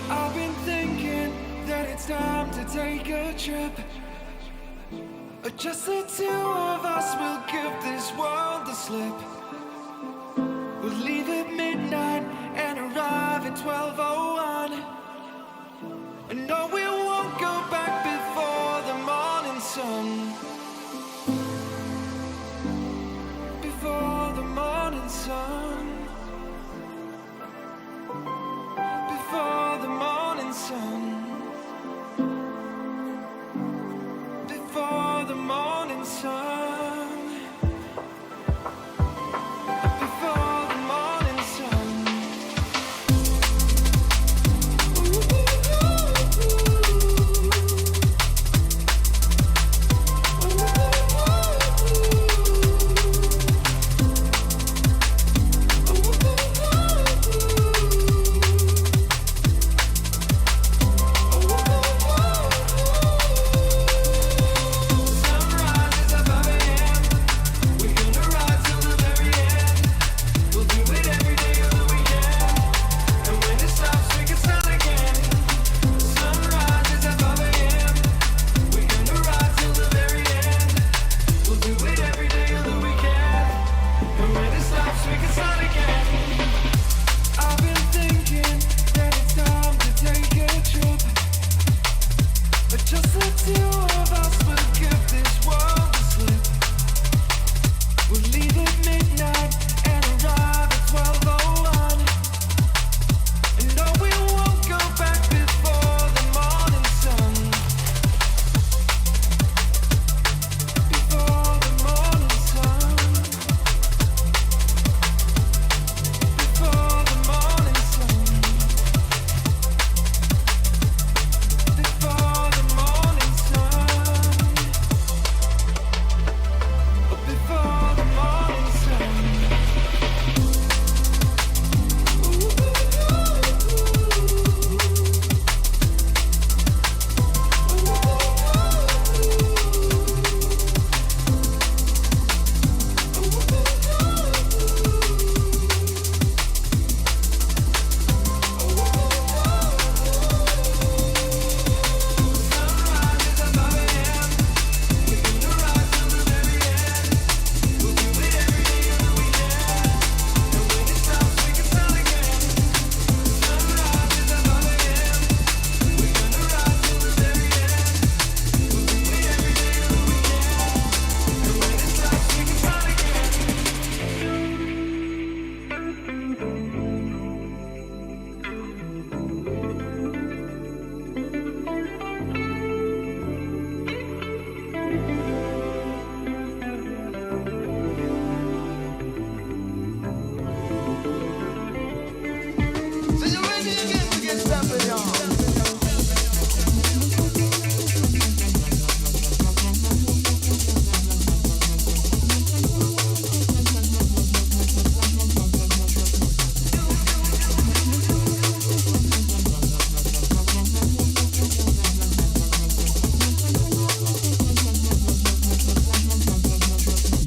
I've been thinking that it's time to take a trip. Just the two of us will give this world the slip. We'll leave at midnight and arrive at 12:01. And no, we won't go back before the morning sun. Before the morning sun. Before the morning sun. Before the morning sun. Before the morning sun.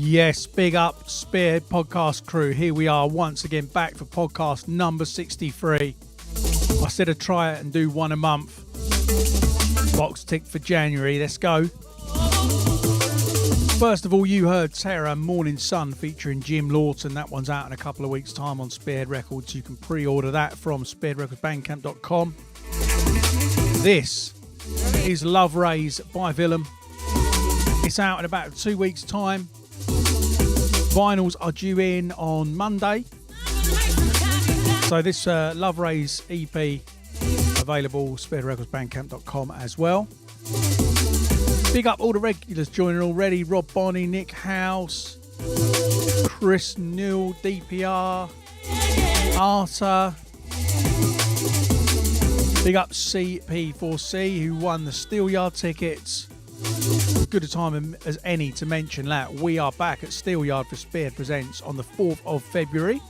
Yes, big up Spearhead podcast crew. Here we are once again back for podcast number 63. I said I'd try it and do one a month. Box tick for January. Let's go. First of all, you heard Terra Morning Sun featuring Jim Lawton. That one's out in a couple of weeks' time on Spearhead Records. You can pre-order that from spearheadrecordsbandcamp.com. This is Love Rays by Willem. It's out in about 2 weeks' time. Vinyls are due in on Monday. So this Love Rays EP available spearheadrecordsbandcamp.com as well. Big up all the regulars joining already. Rob Bonney, Nick House, Chris Newell, DPR, Arta. Big up CP4C who won the Steelyard tickets. Good a time as any to mention that we are back at Steelyard for Spearhead Presents on the 4th of February.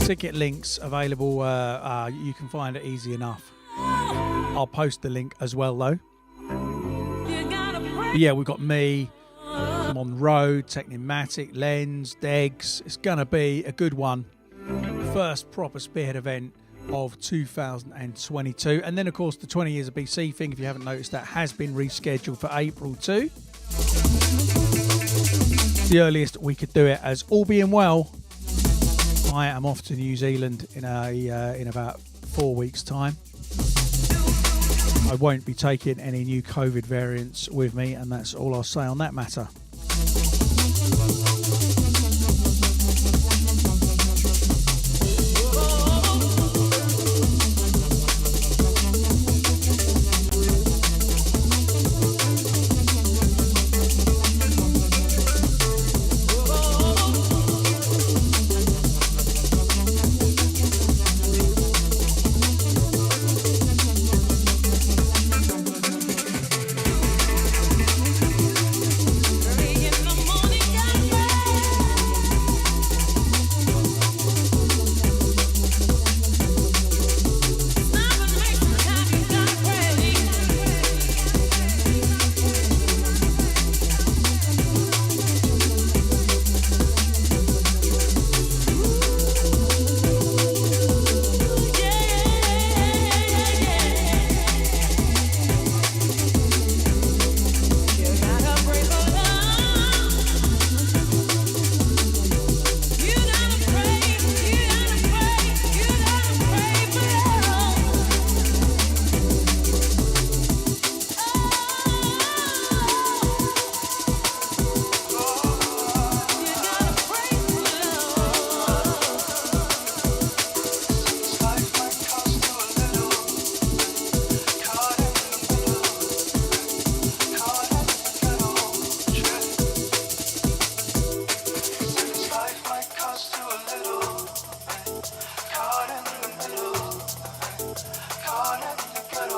Ticket links available, you can find it easy enough. I'll post the link as well though. But yeah, we've got me, Monroe, Technimatic, Lens, Degs. It's going to be a good one. First proper Spearhead event of 2022. And then, of course, the 20 years of BCee thing, if you haven't noticed, that has been rescheduled for April too. The earliest we could do it, as all being well, I am off to New Zealand in about 4 weeks' time. I won't be taking any new COVID variants with me, and that's all I'll say on that matter.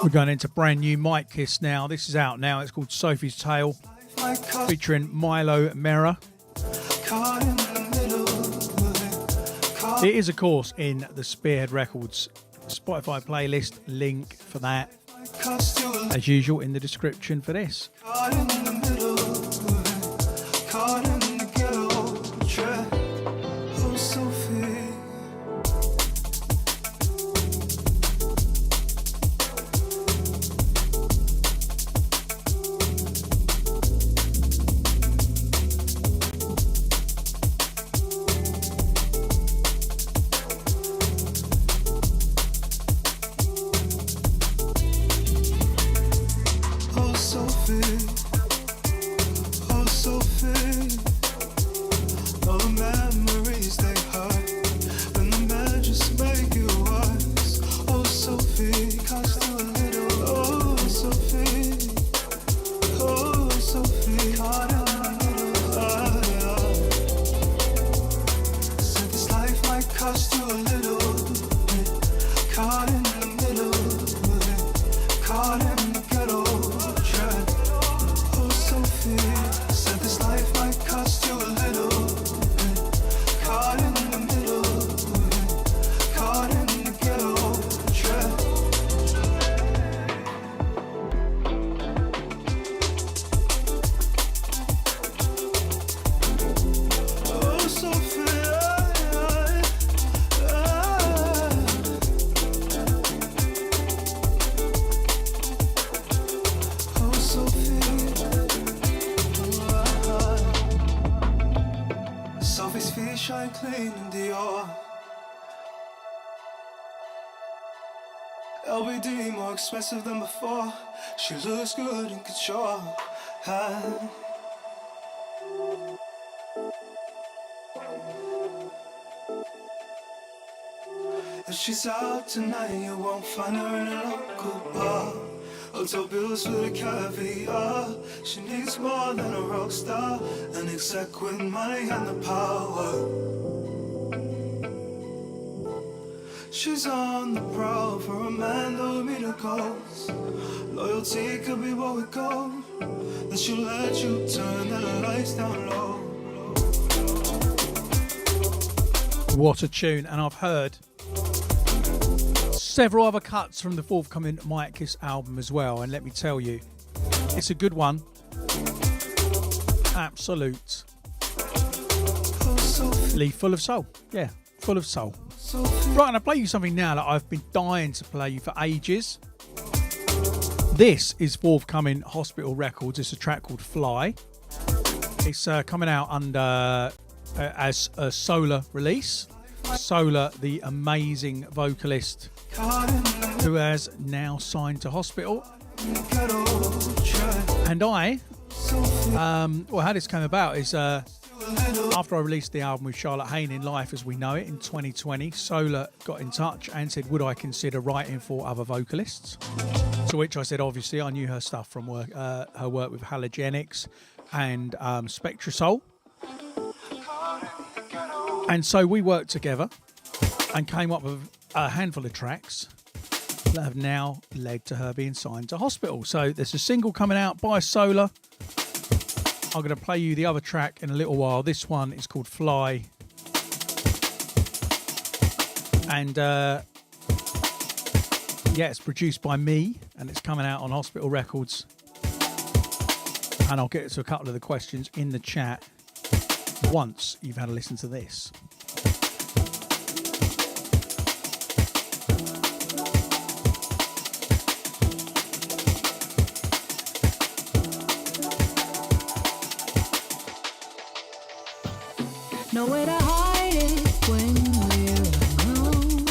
We're going into brand new Mic Kiss now. This is out now. It's called Sophie's Tale, featuring Milo Mera. It is, of course, in the Spearhead Records Spotify playlist. Link for that, as usual, in the description for this. LBD more expensive than before. She looks good in control. If she's out tonight, you won't find her in a local bar. Hotel bills for the caviar. She needs more than a rock star, an exec with money and the power. She's on the prowl for a man that will meet her goals. Loyalty could be what we go. Then she'll let you turn the lights down low. What a tune, and I've heard several other cuts from the forthcoming Mic Kiss album as well, and let me tell you, it's a good one. Absolute. Full of soul. Yeah, full of soul. Right, and I'll play you something now that I've been dying to play you for ages. This is forthcoming Hospital Records. It's a track called Fly. It's coming out under as a Solar release. Solar, the amazing vocalist who has now signed to Hospital. And I, how this came about is after I released the album with Charlotte Hayne in Life As We Know It in 2020, Solar got in touch and said, would I consider writing for other vocalists? To which I said, obviously, I knew her stuff from her work with Halogenics and Spectrasol. And so we worked together and came up with a handful of tracks that have now led to her being signed to Hospital. So there's a single coming out by Solar. I'm going to play you the other track in a little while. This one is called Fly. And it's produced by me and it's coming out on Hospital Records. And I'll get to a couple of the questions in the chat once you've had a listen to this. Nowhere to hide it when we're alone.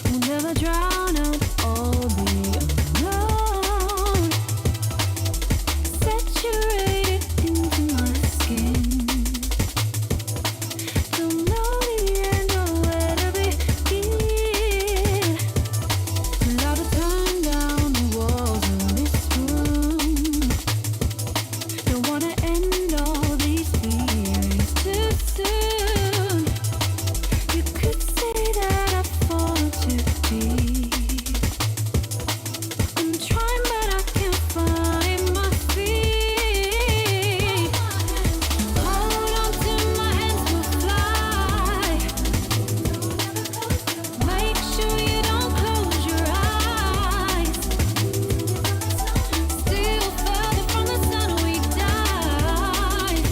We'll never drown out all the unknown. Saturated into my skin. Don't know the end or where to begin. We'll have to turn down the walls of this room. Don't wanna end all these feelings too soon. You could say that I've fallen too deep. I'm trying but I can't find my feet. Hold on to my hands, we'll fly. Make sure you don't close your eyes. Still further from the sun we dive.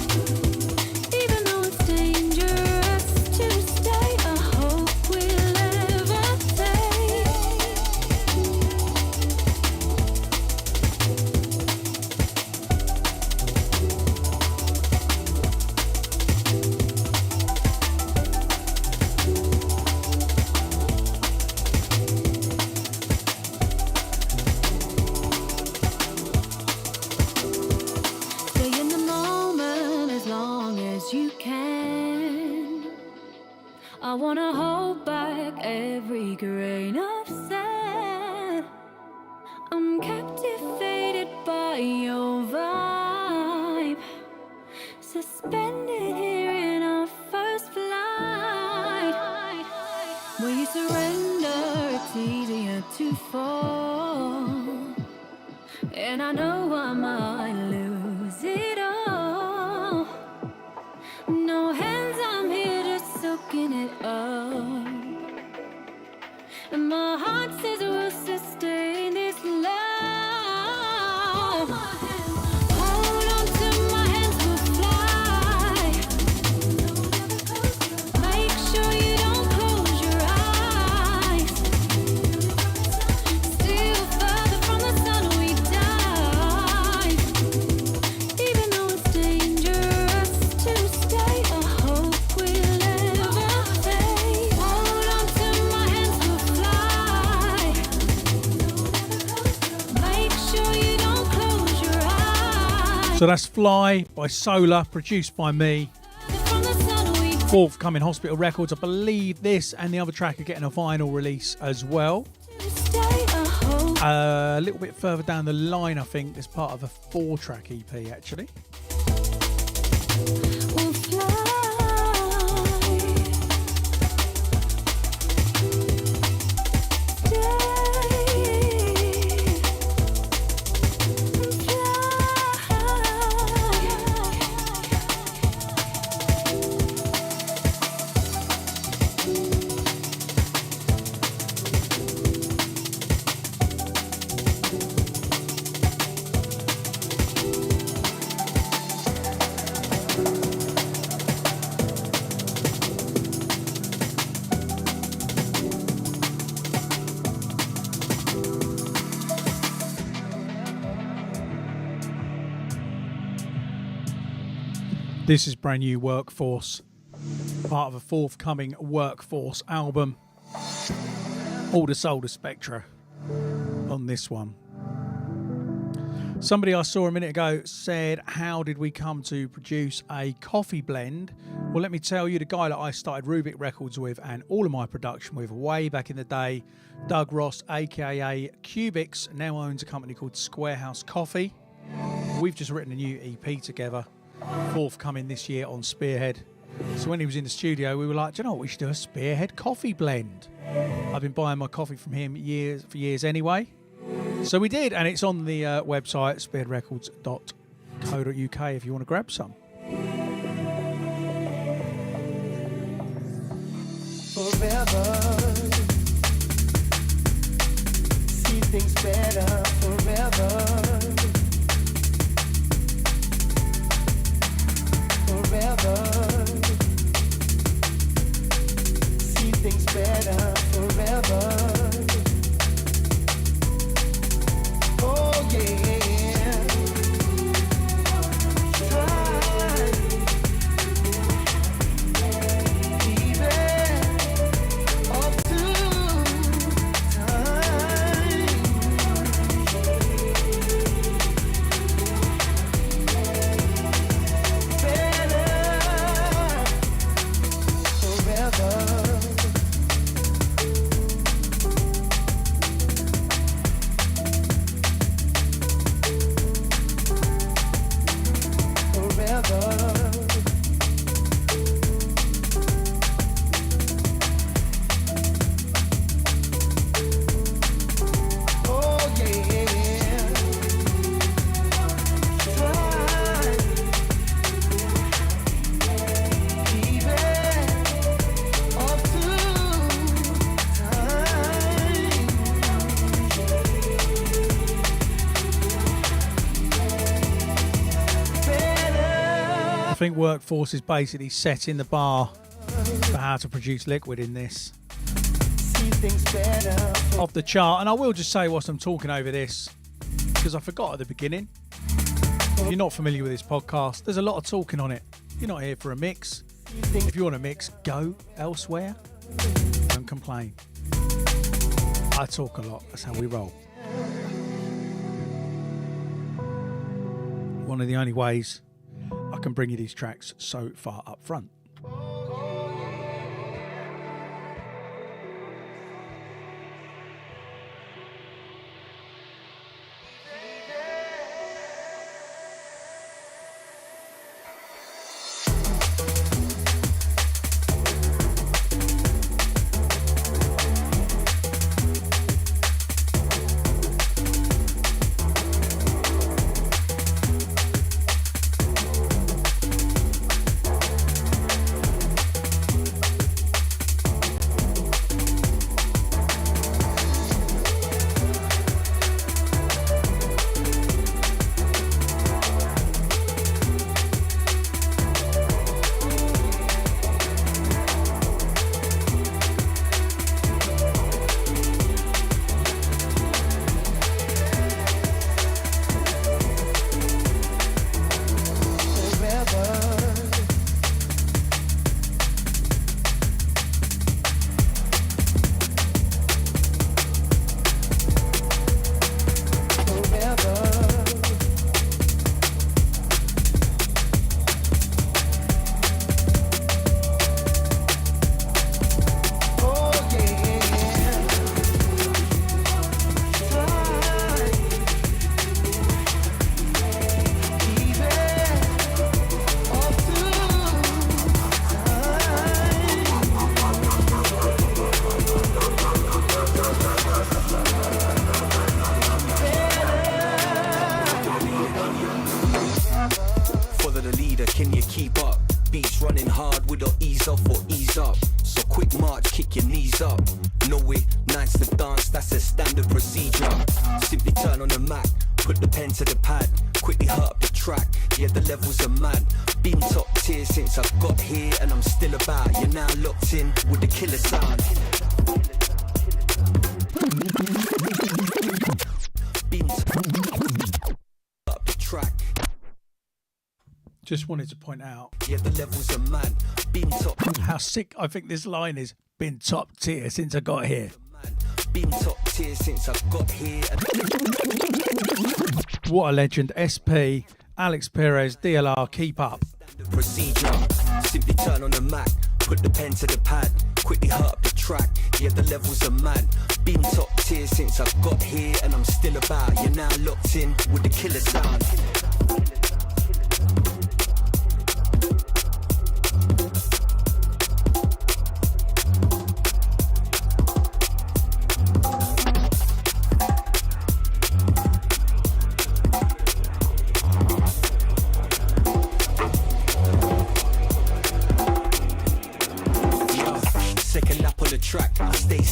Even though it's dangerous to stay, I hope we'll levitate. Stay in the moment as long as you can. I wanna hold back every grain of sand. I'm captivated by your vibe. Suspended here in our first flight. When you surrender, it's easier to fall. And I know I might lose it all. No hands, I'm here just soaking it up. And my heart says we'll sustain this love. Hold on to my hands, we'll fly. Make sure you don't close your eyes. Still further from the sun we dive. Even though it's dangerous to stay, I hope we'll levitate. Hold on to my hands, we'll fly. Make sure you don't close your eyes. So that's Fly by Solar, produced by me. From the sun we Forthcoming Hospital Records. I believe this and the other track are getting a vinyl release as well. stay, I hope. A little bit further down the line, I think, as part of a 4-track EP, actually. We'll fly. This is brand new Workforce, part of a forthcoming Workforce album. All the Soul to Spectra on this one. Somebody I saw a minute ago said, how did we come to produce a coffee blend? Well, let me tell you, the guy that I started Rubik Records with and all of my production with way back in the day, Doug Ross, aka Cubics, now owns a company called Squarehouse Coffee. We've just written a new EP together, forthcoming this year on Spearhead. So when he was in the studio, we were like, do you know what, we should do a Spearhead coffee blend. I've been buying my coffee from him for years anyway. So we did, and it's on the website, spearheadrecords.co.uk, if you want to grab some. Forever, see things better forever. Forever, see things better forever. Oh yeah, try, even up to time. Better forever. I think Workforce is basically setting the bar for how to produce liquid in this. Off the chart, and I will just say whilst I'm talking over this, because I forgot at the beginning, if you're not familiar with this podcast, there's a lot of talking on it. You're not here for a mix. If you want a mix, go elsewhere. Don't complain. I talk a lot, that's how we roll. One of the only ways I can bring you these tracks so far up front. Just wanted to point out Yeah, the levels of man. Been top. how sick I think this line is. Been top tier since I got here. Been top tier since I got here. What a legend. SP, Alex Perez, DLR, keep up. Procedure. Simply turn on the Mac. Put the pen to the pad. Quickly hurt up the track. Yeah, the levels are mad. Been top tier since I got here, and I'm still about. You're now locked in with the killer sound.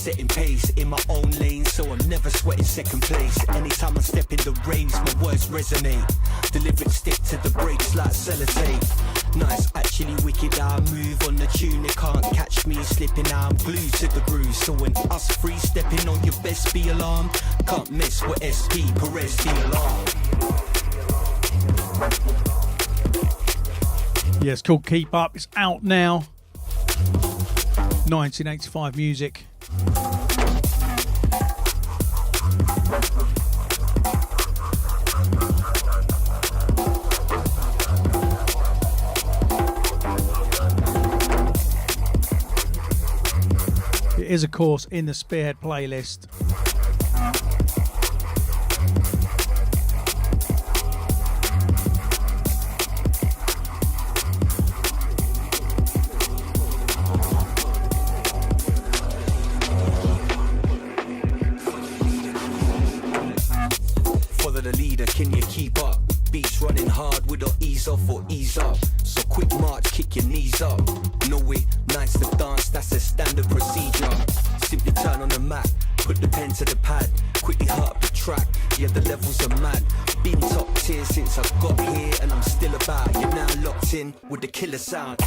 Setting pace in my own lane, so I'm never sweating second place. Anytime I step in the raves, my words resonate. The lyrics stick to the brakes like sellotape. Nice, actually wicked, I move on the tune. They can't catch me slipping, I'm glued to the groove. So when us free stepping on your best, be alarmed. Can't miss what SP, Perez, the alarm. Yeah, it's called Keep Up. It's out now. 1985 music. It is, of course, in the Spearhead playlist. Follow the leader, can you keep up? Beats running hard, we don't ease off or ease up. So quick march, kick your knees up. No way, nice to dance, that's a standard procedure. Simply turn on the map, put the pen to the pad. Quickly hurt up the track, yeah, the levels are mad. Been top tier since I got here, and I'm still about. You're now locked in with the killer sound.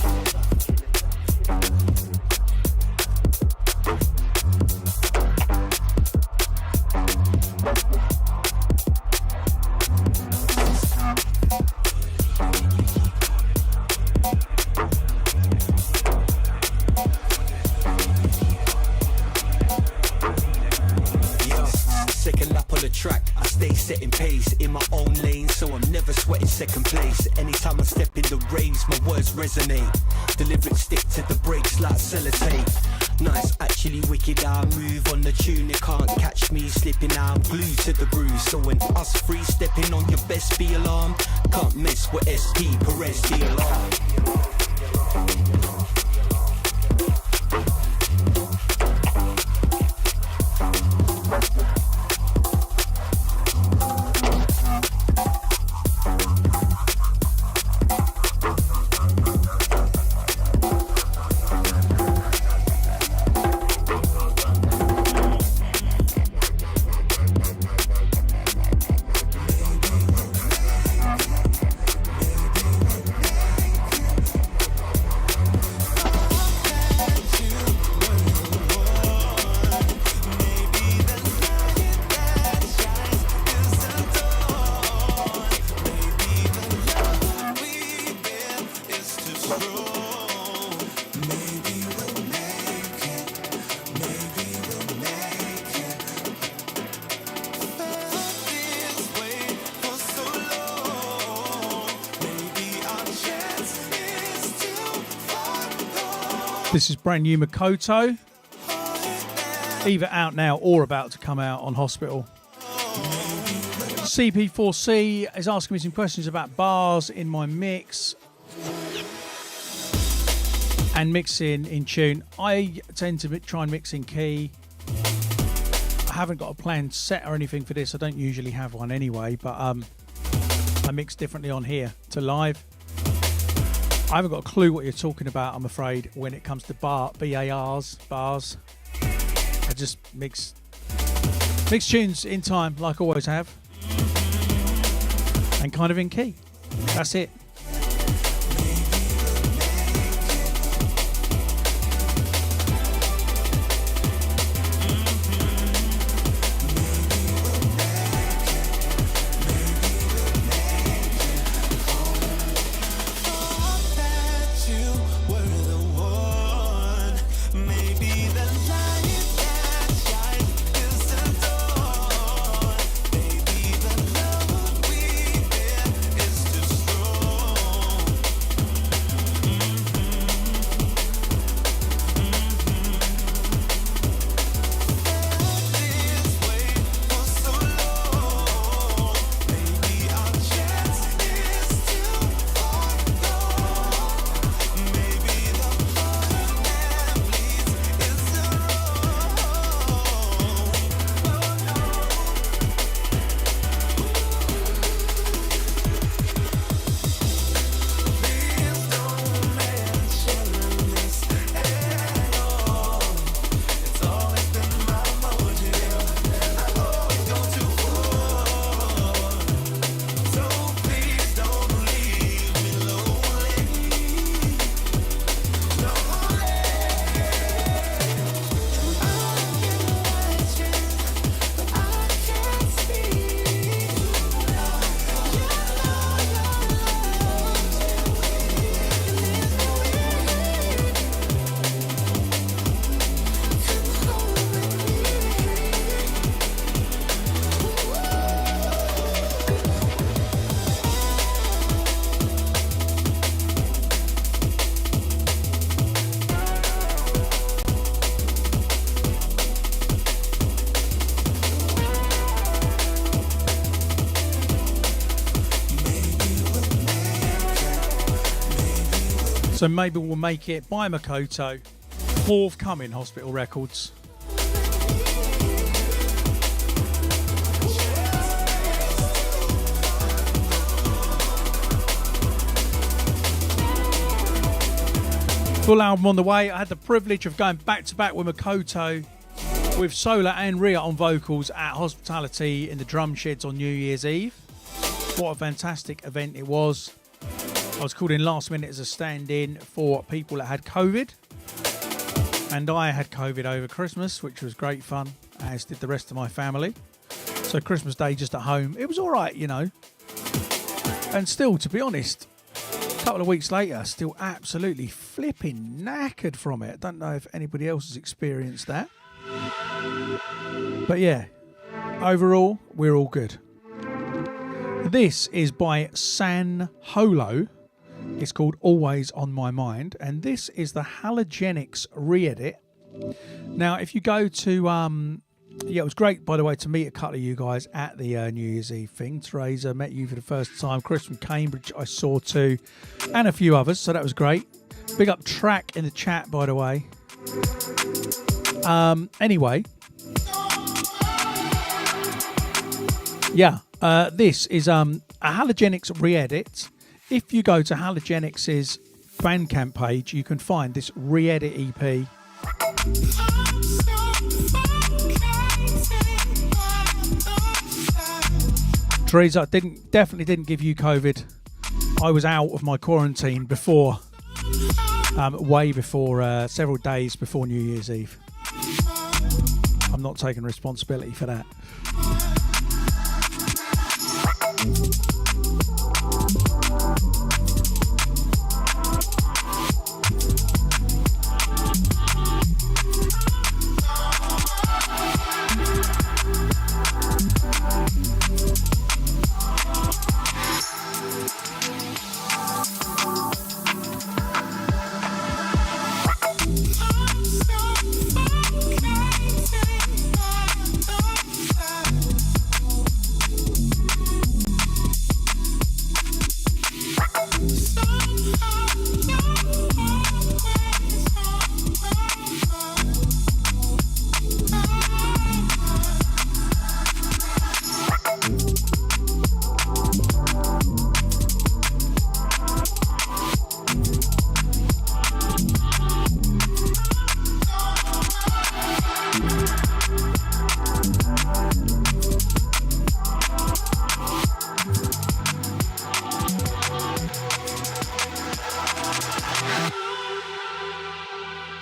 Setting pace in my own lane, so I'm never sweating second place. Anytime I step in the raves, my words resonate. The lyrics stick to the brakes like sellotape. Nice, actually wicked, I move on the tune. They can't catch me slipping, I'm glued to the groove. So when us free stepping on your best, be alarmed. Can't miss what SP, Perez, the alarm. This is brand new Makoto, either out now or about to come out on Hospital. CP4C is asking me some questions about bars in my mix and mixing in tune. I tend to try and mix in key. I haven't got a planned set or anything for this. I don't usually have one anyway, but I mix differently on here to live. I haven't got a clue what you're talking about, I'm afraid, when it comes to bars. I just mix tunes in time, like I always have, and kind of in key. That's it. So maybe we'll make it by Makoto, forthcoming Hospital Records. Full album on the way. I had the privilege of going back to back with Makoto, with Solar and Ria on vocals at Hospitality in the drum sheds on New Year's Eve. What a fantastic event it was. I was called in last minute as a stand-in for people that had COVID. And I had COVID over Christmas, which was great fun, as did the rest of my family. So Christmas Day just at home. It was all right, you know. And still, to be honest, a couple of weeks later, still absolutely flipping knackered from it. I don't know if anybody else has experienced that. But yeah, overall, we're all good. This is by San Holo. It's called Always on My Mind. And this is the Halogenics re-edit. Now, if you go to... yeah, it was great, by the way, to meet a couple of you guys at the New Year's Eve thing. Teresa, met you for the first time. Chris from Cambridge, I saw too. And a few others, so that was great. Big up Track in the chat, by the way. Anyway. Yeah, this is a Halogenics re-edit. If you go to Halogenics' Bandcamp page, you can find this re-edit EP. Teresa, definitely didn't give you COVID. I was out of my quarantine before, way before, several days before New Year's Eve. I'm not taking responsibility for that.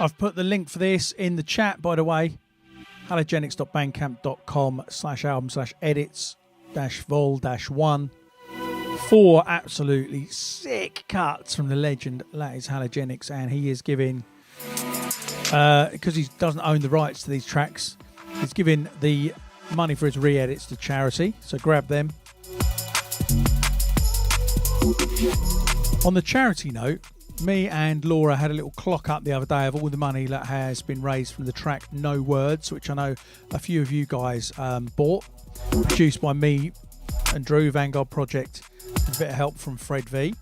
I've put the link for this in the chat, by the way. halogenics.bandcamp.com/album/edits-vol-1. 4 absolutely sick cuts from the legend that is Halogenics, and he is giving, because he doesn't own the rights to these tracks, he's giving the money for his re-edits to charity, so grab them. On the charity note, me and Laura had a little clock up the other day of all the money that has been raised from the track No Words, which I know a few of you guys bought, produced by me and Drew, Vanguard Project, with a bit of help from Fred V.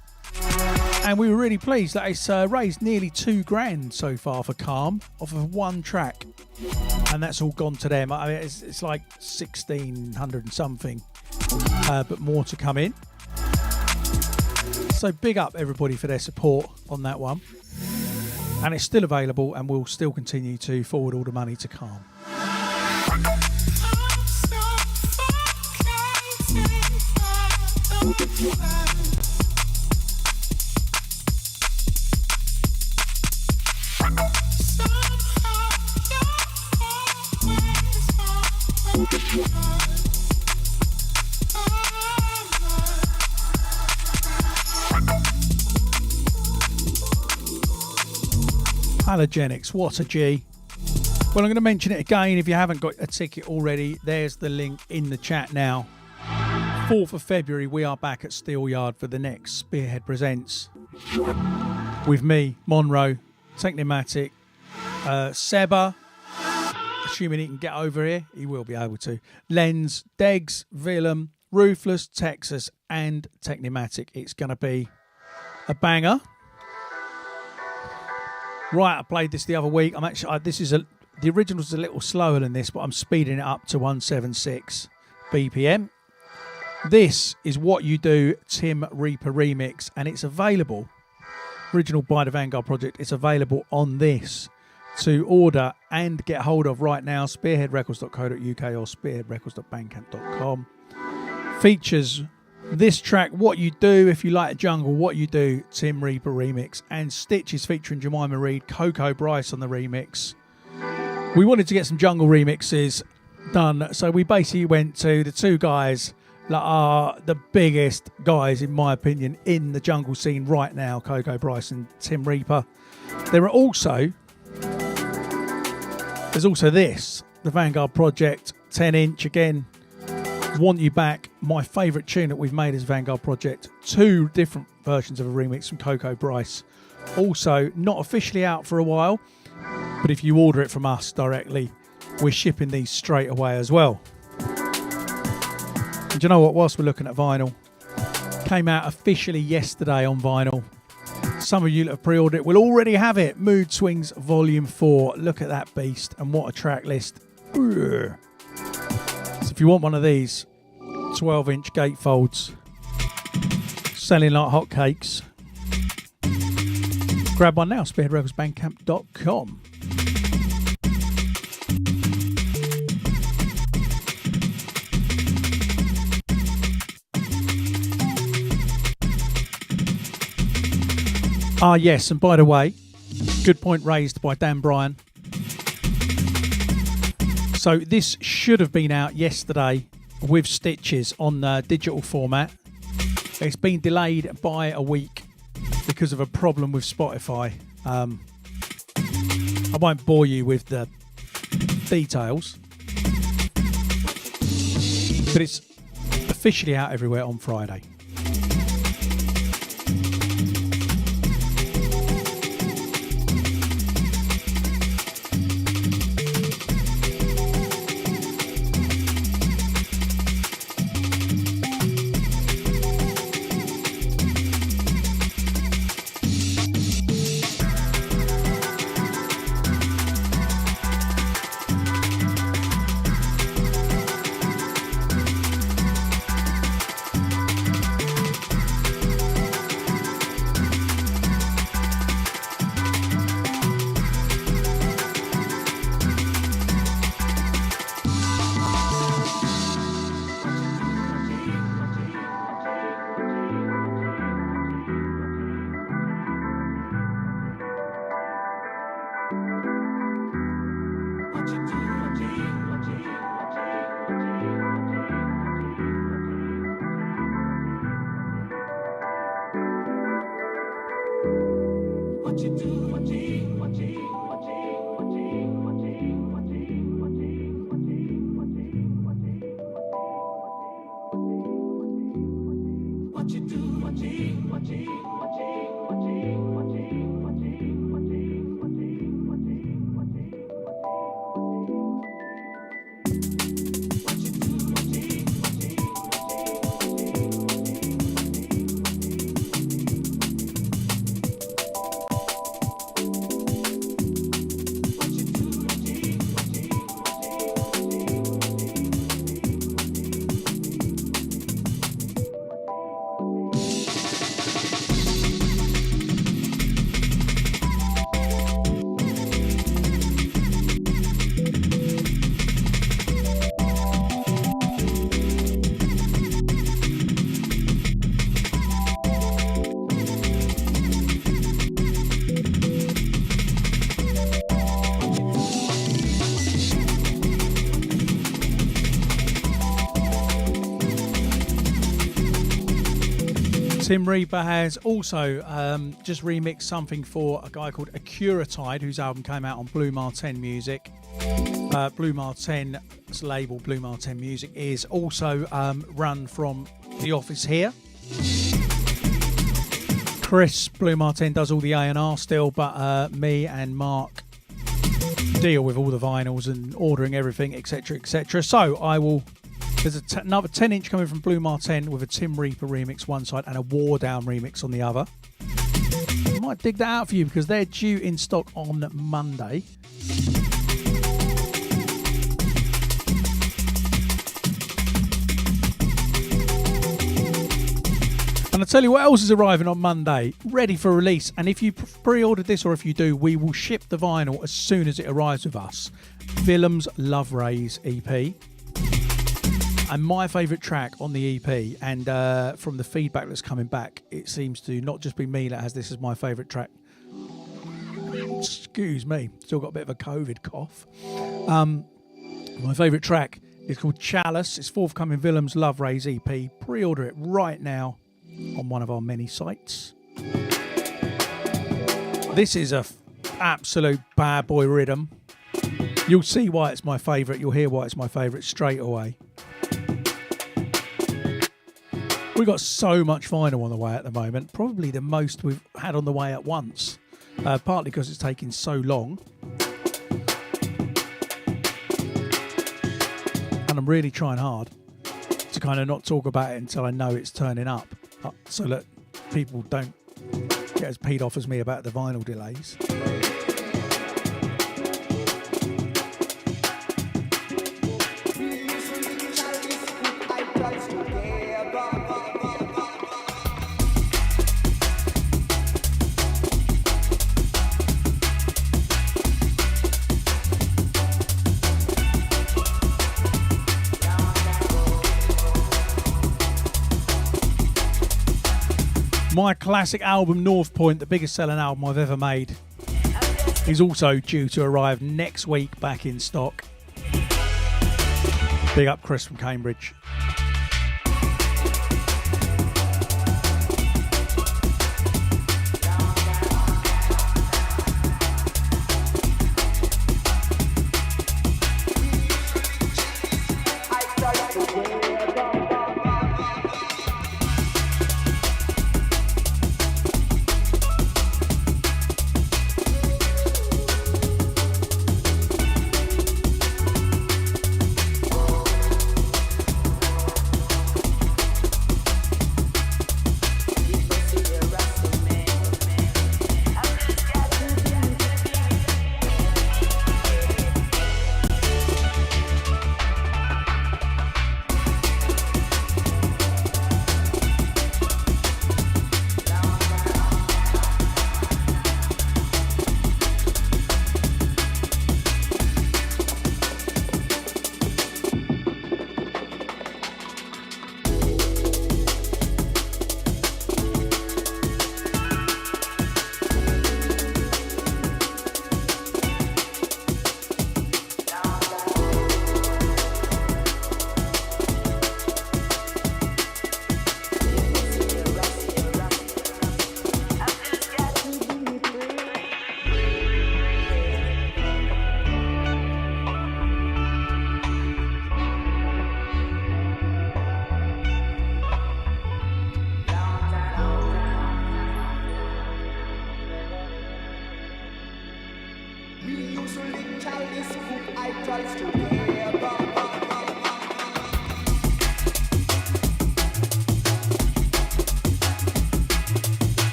And we were really pleased that it's raised nearly $2,000 so far for Calm off of one track, and that's all gone to them. I mean, it's like 1,600 and something, but more to come in. So big up everybody for their support on that one. And it's still available, and we'll still continue to forward all the money to Calm. Halogenics, what a G. Well, I'm going to mention it again if you haven't got a ticket already. There's the link in the chat now. 4th of February, we are back at Steelyard for the next Spearhead Presents. With me, Monroe, Technimatic, Seba, assuming he can get over here, he will be able to. Lens, Degs, Willem, Ruthless, Texas, and Technimatic. It's going to be a banger. Right, I played this the other week. I'm actually the original's a little slower than this, but I'm speeding it up to 176 BPM. This is What You Do, Tim Reaper remix, and it's available. Original by the Vanguard Project. It's available on this to order and get hold of right now. Spearheadrecords.co.uk or spearheadrecords.bandcamp.com. Features this track, What You Do, if you like a jungle, What You Do, Tim Reaper remix, and Stitches featuring Jemima Reed, Coco Bryce on the remix. We wanted to get some jungle remixes done, so we basically went to the two guys that are the biggest guys, in my opinion, in the jungle scene right now, Coco Bryce and Tim Reaper. There's also this, the Vanguard Project 10-inch again. Want You Back, my favourite tune that we've made as Vanguard Project. 2 different versions of a remix from Coco Bryce. Also, not officially out for a while, but if you order it from us directly, we're shipping these straight away as well. And do you know what? Whilst we're looking at vinyl, came out officially yesterday on vinyl. Some of you that have pre-ordered it will already have it. Mood Swings Volume 4. Look at that beast, and what a track list. So if you want one of these 12-inch gatefolds selling like hotcakes, grab one now. Spearheadrecordsbandcamp.com. Ah, yes, and by the way, good point raised by Dan Bryan. So this should have been out yesterday with Stitches on the digital format. It's been delayed by a week because of a problem with Spotify. I won't bore you with the details, but it's officially out everywhere on Friday. Tim Reaper has also just remixed something for a guy called Acuratide, whose album came out on Blue Martin Music. Blue Martin's label, Blue Martin Music, is also run from the office here. Chris, Blue Martin, does all the A&R still, but me and Mark deal with all the vinyls and ordering everything, etc., etc. So there's another 10-inch coming from Blue Martin with a Tim Reaper remix one side and a War Down remix on the other. I might might dig that out for you because they're due in stock on Monday. And I'll tell you what else is arriving on Monday, ready for release. And if you pre-ordered this, or if you do, we will ship the vinyl as soon as it arrives with us. Willem's Love Rays EP. And my favourite track on the EP, and from the feedback that's coming back, it seems to not just be me that has this as my favourite track. Excuse me, still got a bit of a COVID cough. My favourite track is called Chalice. It's forthcoming Willem's Love Rays EP. Pre-order it right now on one of our many sites. This is a absolute bad boy rhythm. You'll see why it's my favourite. You'll hear why it's my favourite straight away. We've got so much vinyl on the way at the moment. Probably the most we've had on the way at once. Partly because it's taking so long. And I'm really trying hard to kind of not talk about it until I know it's turning up. So that people don't get as peed off as me about the vinyl delays. My classic album, North Point, the biggest selling album I've ever made, is also due to arrive next week back in stock. Big up Chris from Cambridge.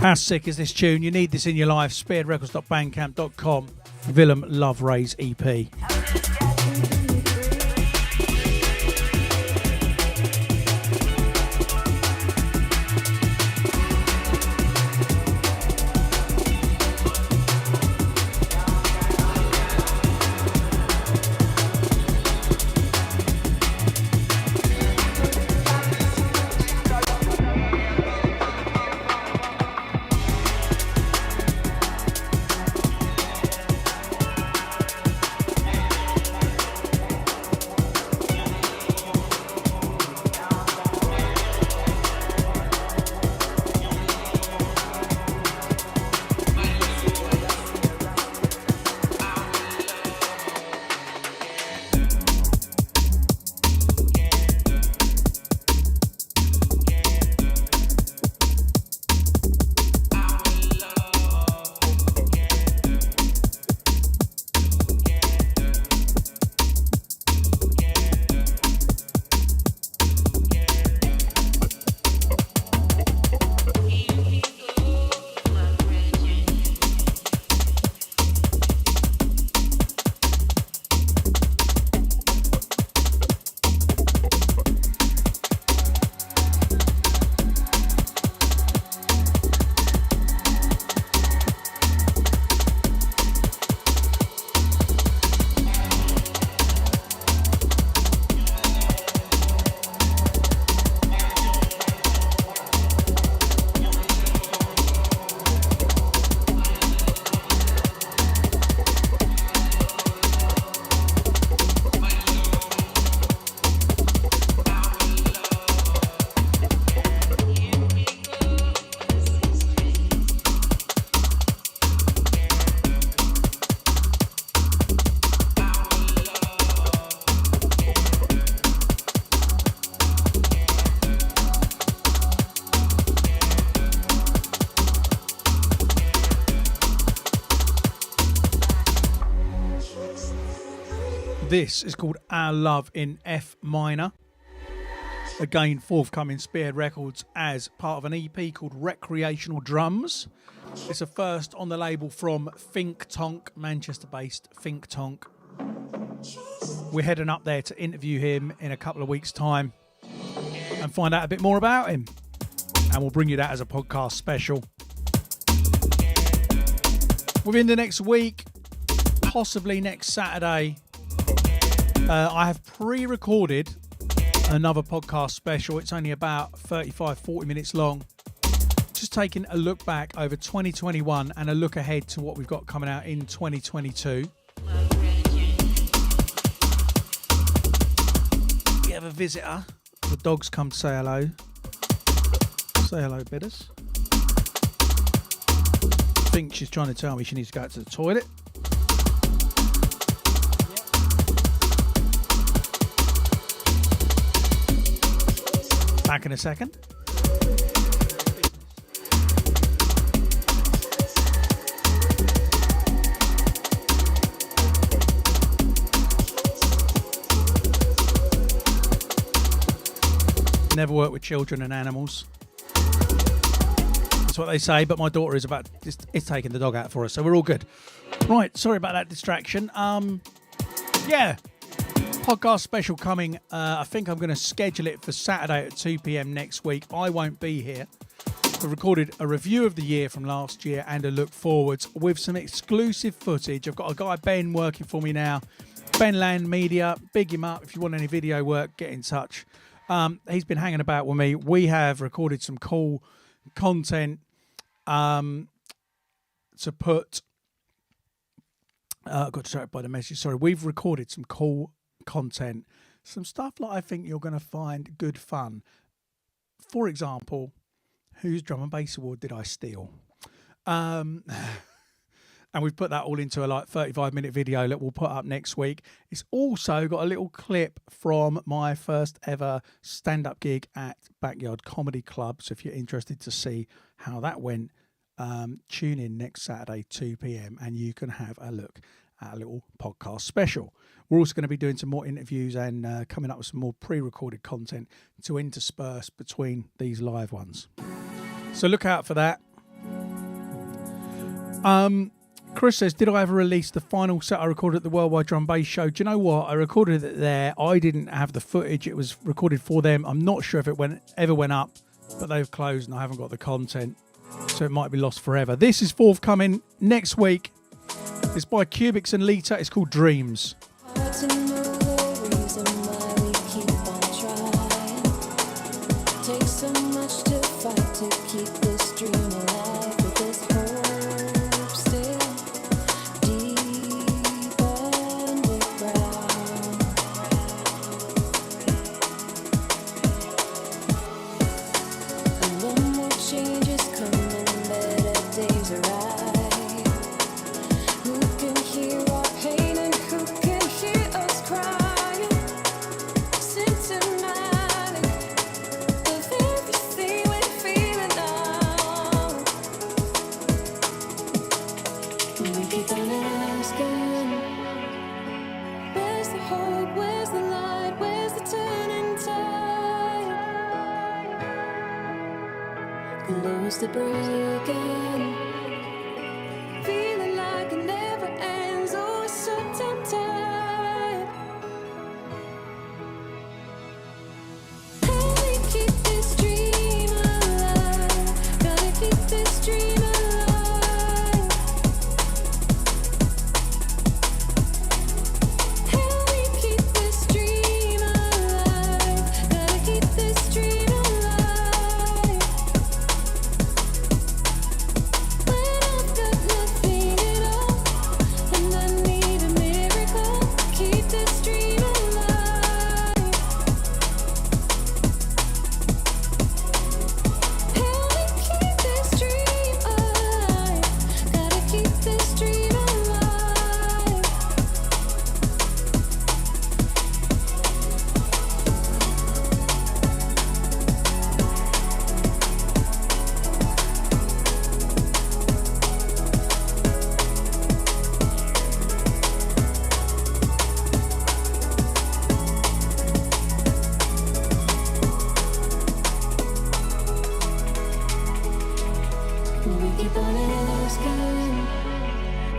How sick is this tune? You need this in your life. Spearheadrecords.bandcamp.com. Willem Love Rays EP. This is called Our Love in F minor. Again, forthcoming Spearhead Records as part of an EP called Recreational Drums. It's a first on the label from Think Tonk, Manchester-based Think Tonk. We're heading up there to interview him in a couple of weeks' time and find out a bit more about him. And we'll bring you that as a podcast special. Within the next week, possibly next Saturday, I have pre-recorded another podcast special. It's only about 35-40 minutes long. Just taking a look back over 2021 and a look ahead to what we've got coming out in 2022. We have a visitor. The dogs come to say hello. Say hello, Bidders. I think she's trying to tell me she needs to go out to the toilet. Back in a second. Never work with children and animals. That's what they say, but my daughter is taking the dog out for us, so we're all good. Right, sorry about that distraction. Yeah, podcast special coming. I think I'm going to schedule it for Saturday at 2 p.m. next week. I won't be here. We recorded a review of the year from last year and a look forwards with some exclusive footage. I've got a guy, Ben, working for me now. Ben Land Media, big him up. If you want any video work, get in touch. He's been hanging about with me. We have recorded some cool content to put. I got distracted by the message. Sorry, we've recorded some cool content, some stuff that I think you're going to find good fun. For example, whose drum and bass award did I steal? And we've put that all into a 35-minute video that we'll put up next week. It's also got a little clip from my first ever stand-up gig at Backyard Comedy Club. So if you're interested to see how that went, tune in next Saturday, 2 p.m, and you can have a look at a little podcast special. We're also going to be doing some more interviews and coming up with some more pre-recorded content to intersperse between these live ones. So look out for that. Chris says, did I ever release the final set I recorded at the Worldwide Drum Bass Show? Do you know what? I recorded it there. I didn't have the footage. It was recorded for them. I'm not sure if it ever went up, but they've closed and I haven't got the content. So it might be lost forever. This is forthcoming next week. It's by Cubics and Lita. It's called Dreams. The breaking, feeling like it never ends. Oh, it's so damn tired. Help me keep this dream alive. Gotta keep this dream alive. Help me keep this dream alive. Gotta keep this dream alive. When I've got nothing at all. We keep on asking,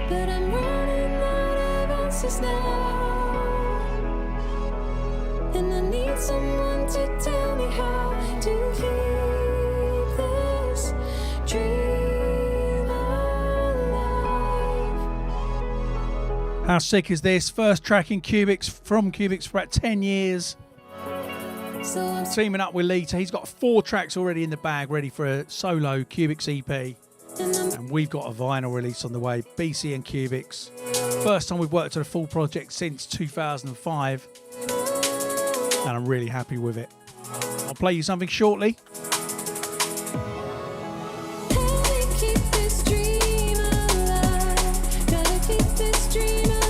but I'm running out of answers now. And I need someone to tell me how to keep this dream alive. How sick is this? First track in Cubics from Cubics for about 10 years. So I'm Teaming up with Lita. He's got 4 tracks already in the bag ready for a solo Cubics EP. And we've got a vinyl release on the way, BCee and Cubics. First time we've worked on a full project since 2005. And I'm really happy with it. I'll play you something shortly. Help me keep this dream alive. Gotta keep this dream alive.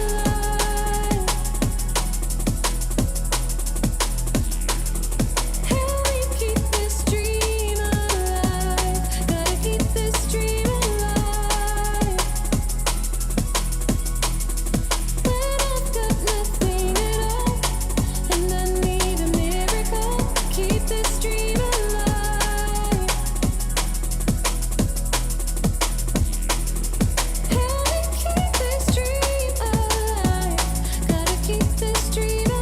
Help me keep this dream alive. Gotta keep this dream alive. When I've got nothing at all, and I need a miracle, keep this dream alive. Help me keep this dream alive. Gotta keep this dream alive.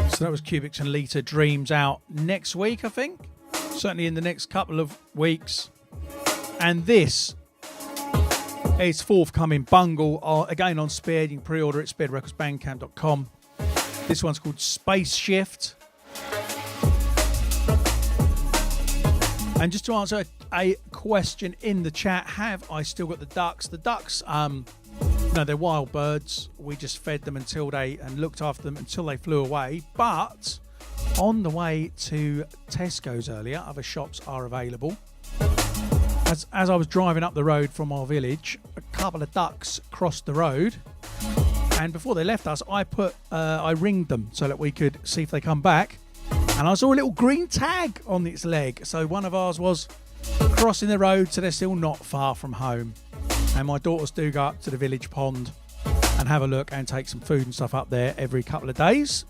So that was Cubics and Lita, Dreams, out next week, I think. Certainly in the next couple of weeks. And this is forthcoming, Bungle, again on Spearhead. You can pre-order it at spearheadrecordsbandcamp.com. This one's called Space Shift. And just to answer a question in the chat, have I still got the ducks? The ducks, no, they're wild birds. We just fed them and looked after them until they flew away. But on the way to Tesco's earlier, other shops are available. As I was driving up the road from our village, a couple of ducks crossed the road. And before they left us, I ringed them so that we could see if they come back. And I saw a little green tag on its leg. So one of ours was crossing the road, so they're still not far from home. And my daughters do go up to the village pond and have a look and take some food and stuff up there every couple of days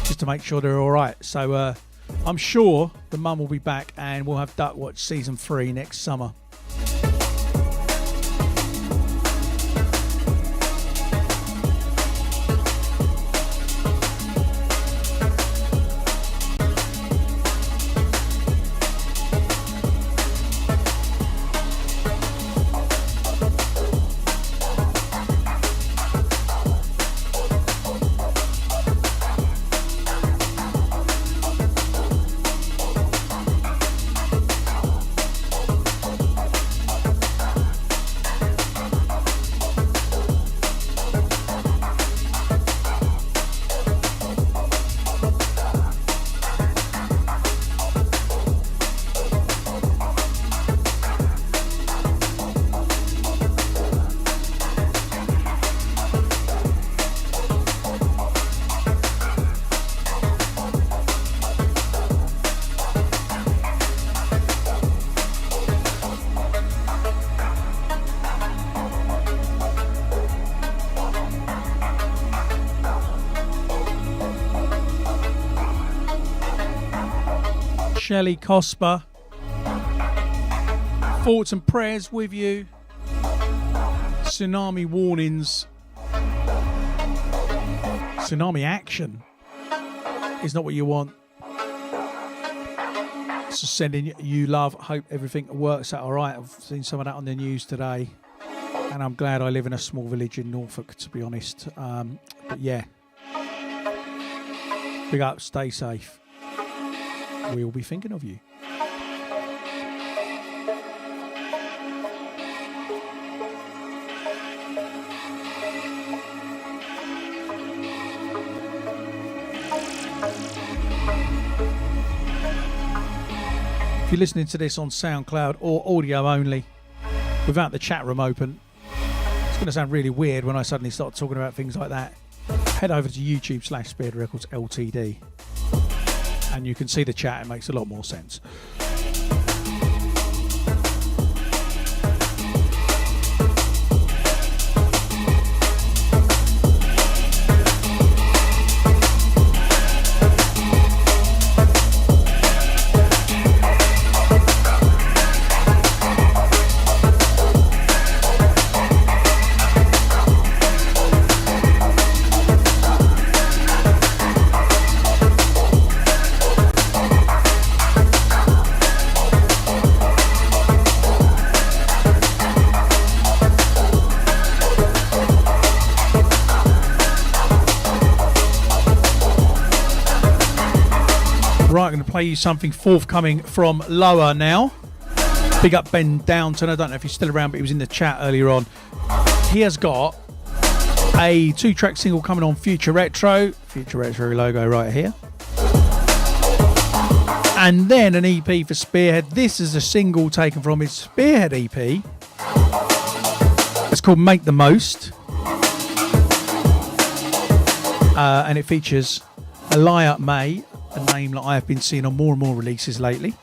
just to make sure they're all right. So I'm sure the mum will be back and we'll have Duck Watch Season 3 next summer. Shelley Cosper. Thoughts and prayers with you. Tsunami warnings. Tsunami action is not what you want. So sending you love. Hope everything works out all right. I've seen some of that on the news today. And I'm glad I live in a small village in Norfolk, to be honest. But yeah. Big up, stay safe. We'll be thinking of you. If you're listening to this on SoundCloud or audio only, without the chat room open, it's going to sound really weird when I suddenly start talking about things like that. Head over to YouTube/Spearhead Records Ltd, and you can see the chat. It makes a lot more sense. Right, I'm going to play you something forthcoming from Lower now. Big up Ben Downton. I don't know if he's still around, but he was in the chat earlier on. He has got a 2-track single coming on Future Retro. Future Retro logo right here. And then an EP for Spearhead. This is a single taken from his Spearhead EP. It's called Make the Most. And it features Elia May, a name that I have been seeing on more and more releases lately.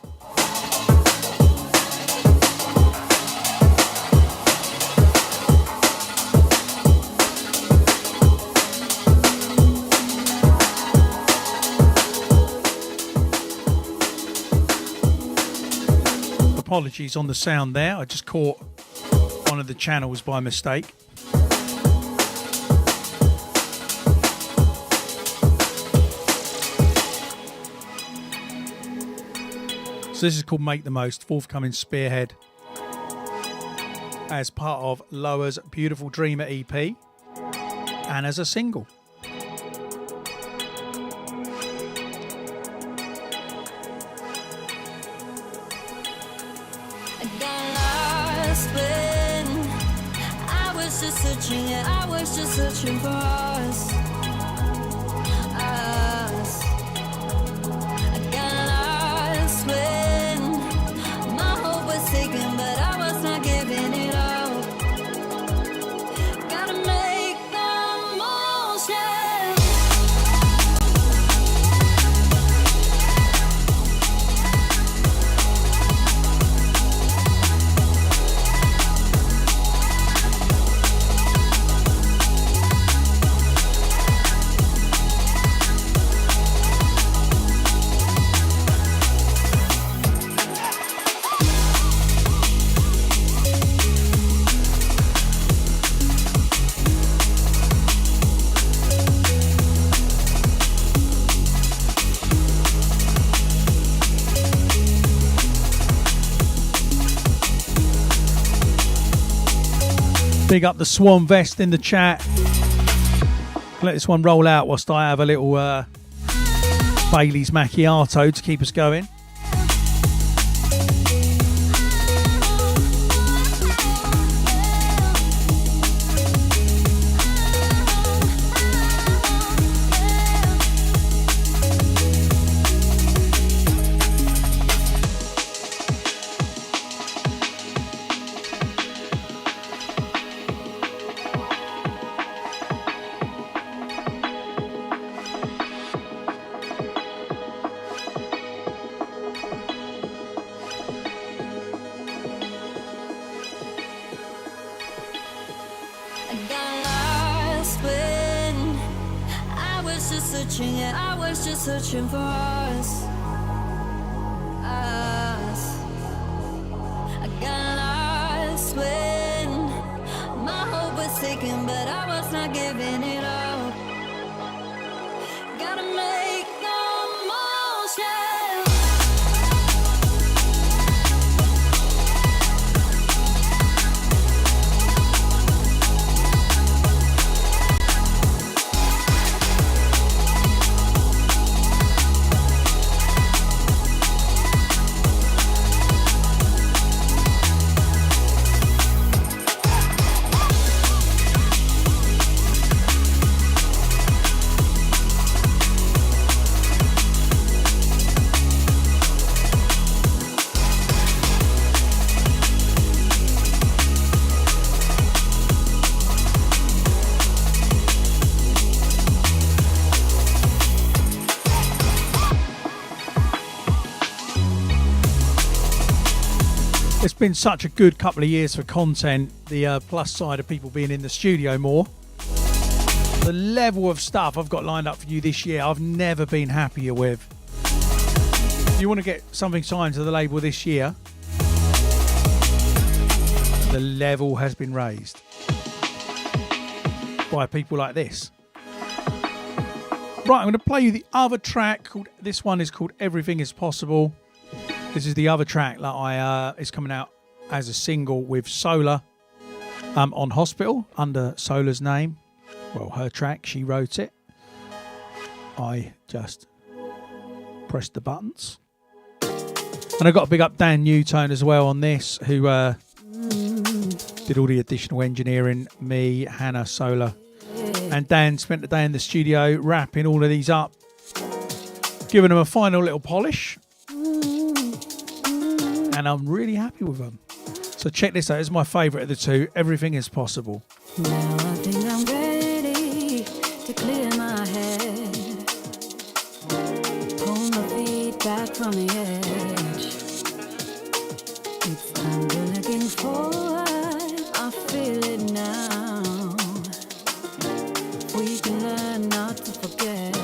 Apologies on the sound there, I just caught one of the channels by mistake. So this is called Make the Most, forthcoming Spearhead, as part of Lower's Beautiful Dreamer EP and as a single. I was just searching for us. I got lost when my hope was taken, but I was not giving it up. Gotta make the most, yeah. Big up the Swan Vest in the chat. Let this one roll out whilst I have a little Bailey's Macchiato to keep us going. Searching for us. I got lost when my hope was taken, but I was not giving it up. Gotta make the most, yeah. It's been such a good couple of years for content. The plus side of people being in the studio more. The level of stuff I've got lined up for you this year, I've never been happier with. If you want to get something signed to the label this year, the level has been raised by people like this. Right, I'm going to play you the other track. This one is called Everything Is Possible. This is the other track that is coming out as a single with Solar on Hospital under Solar's name. Well, her track, she wrote it. I just pressed the buttons. And I got to big up Dan Newtone as well on this, who did all the additional engineering. Me, Hannah, Solar, and Dan spent the day in the studio wrapping all of these up, giving them a final little polish. And I'm really happy with them. So check this out. It's my favourite of the two. Everything Is Possible. Now I think I'm ready to clear my head. Pull my feet back from the edge. It's time to looking forward. I feel it now. We can learn not to forget.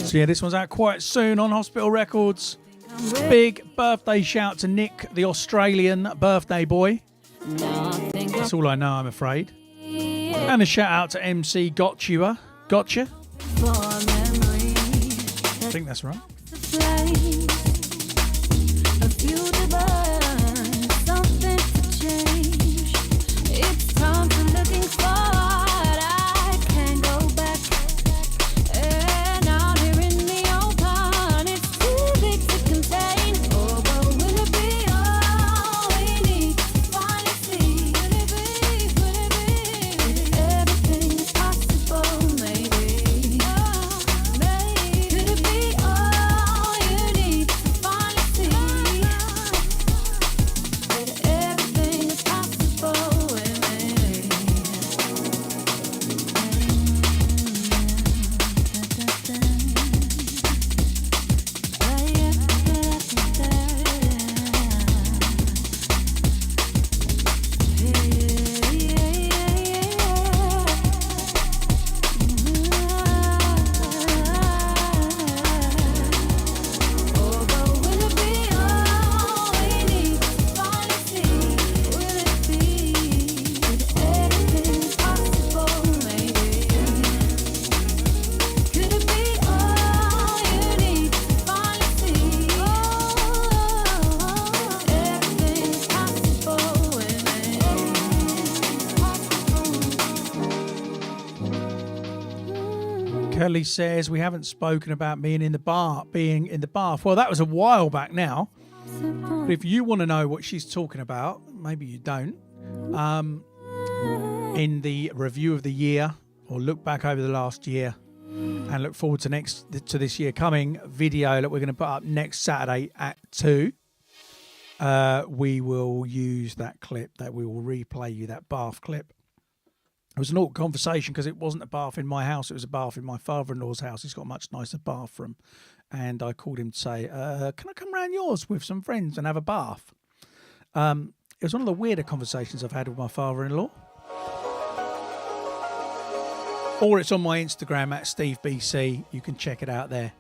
So yeah, this one's out quite soon on Hospital Records. Big birthday shout to Nick, the Australian birthday boy. That's all I know, I'm afraid. And a shout out to MC Gotcha. I think that's right. Kelly says we haven't spoken about being in the bath. Well, that was a while back now. But if you want to know what she's talking about, maybe you don't. In the review of the year, or look back over the last year, and look forward to this year coming video that we're going to put up next Saturday at 2. We will use that clip, that we will replay you that bath clip. It was an awkward conversation because it wasn't a bath in my house, it was a bath in my father-in-law's house. He's got a much nicer bathroom. And I called him to say, can I come round yours with some friends and have a bath? It was one of the weirder conversations I've had with my father-in-law. Or it's on my Instagram at Steve BCee. You can check it out there.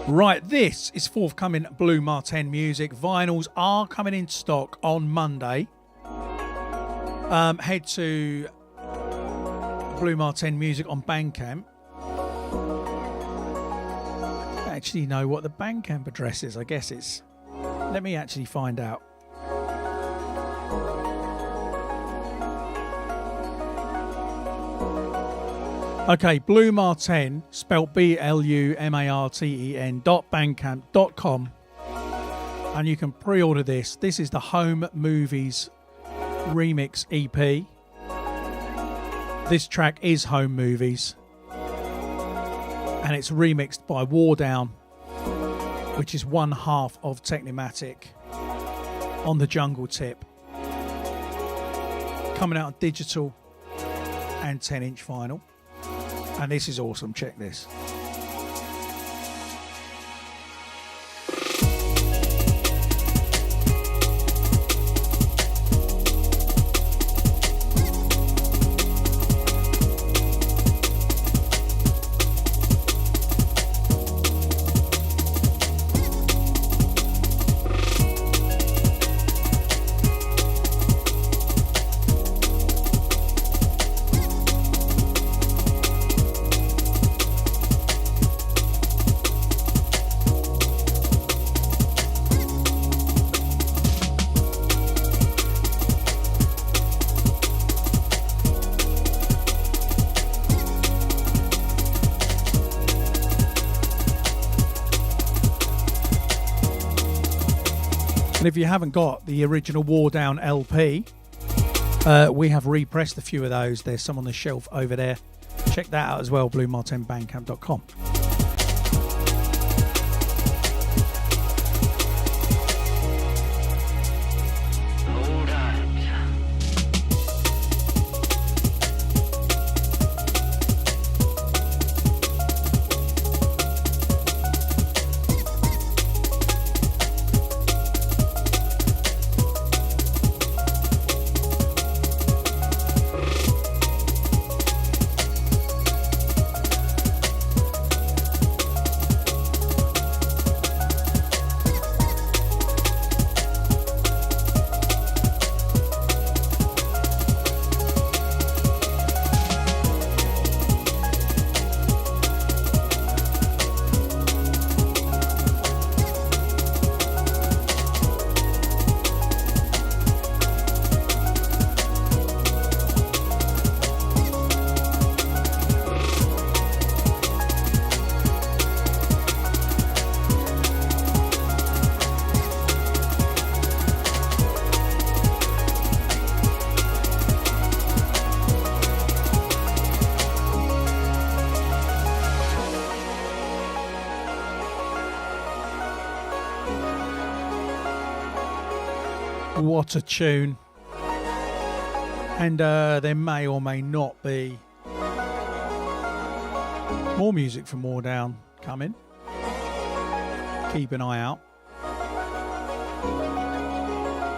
Right, this is forthcoming Blue Martin music. Vinyls are coming in stock on Monday. Head to Blue Martin Music on Bandcamp. I actually know what the Bandcamp address is. I guess it's... Let me actually find out. Okay, Blue Martin, spelled BLUMARTEN.bandcamp.com. And you can pre-order this. This is the Home Movies remix EP. This track is Home Movies, and it's remixed by War Down, which is one half of Technomatic on the Jungle Tip, coming out on digital and 10-inch vinyl. And this is awesome. Check this. And if you haven't got the original War Down LP, we have repressed a few of those. There's some on the shelf over there. Check that out as well, bluemartinbandcamp.com. What a tune. And there may or may not be more music from War Down coming. Keep an eye out.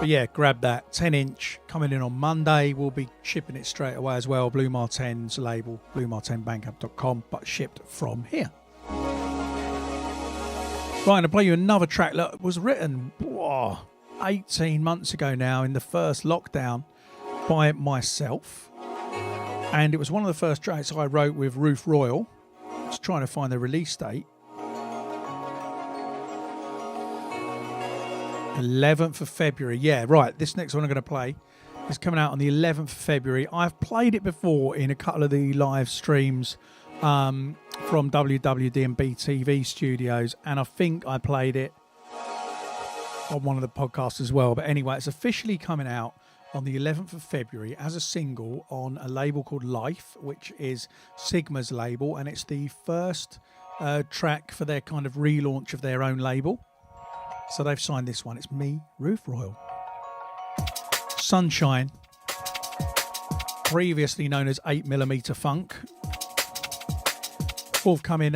But yeah, grab that 10-inch coming in on Monday. We'll be shipping it straight away as well. Blue Martin's label, bluemartinbandcamp.com, but shipped from here. Right, I'm going to play you another track that was written 18 months ago now, in the first lockdown, by myself. And it was one of the first tracks I wrote with Ruth Royal. Just trying to find the release date. 11th of February. Yeah, right. This next one I'm going to play is coming out on the 11th of February. I've played it before in a couple of the live streams from WWD and BTV studios, and I think I played it on one of the podcasts as well. But anyway, it's officially coming out on the 11th of February as a single on a label called Life, which is Sigma's label, and it's the first track for their kind of relaunch of their own label. So they've signed this one. It's me, Roof Royal. Sunshine, previously known as 8mm Funk. Forthcoming,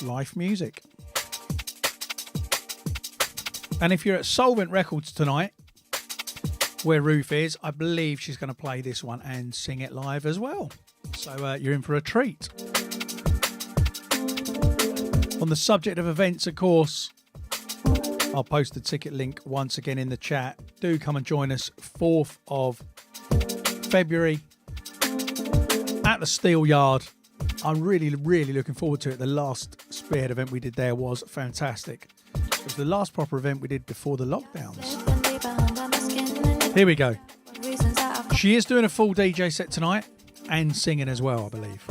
Life music. And if you're at Solvent Records tonight, where Ruth is, I believe she's going to play this one and sing it live as well. So you're in for a treat. On the subject of events, of course, I'll post the ticket link once again in the chat. Do come and join us 4th of February at the Steel Yard. I'm really, really looking forward to it. The last Spearhead event we did there was fantastic. It was the last proper event we did before the lockdowns. Here we go. She is doing a full DJ set tonight and singing as well, I believe.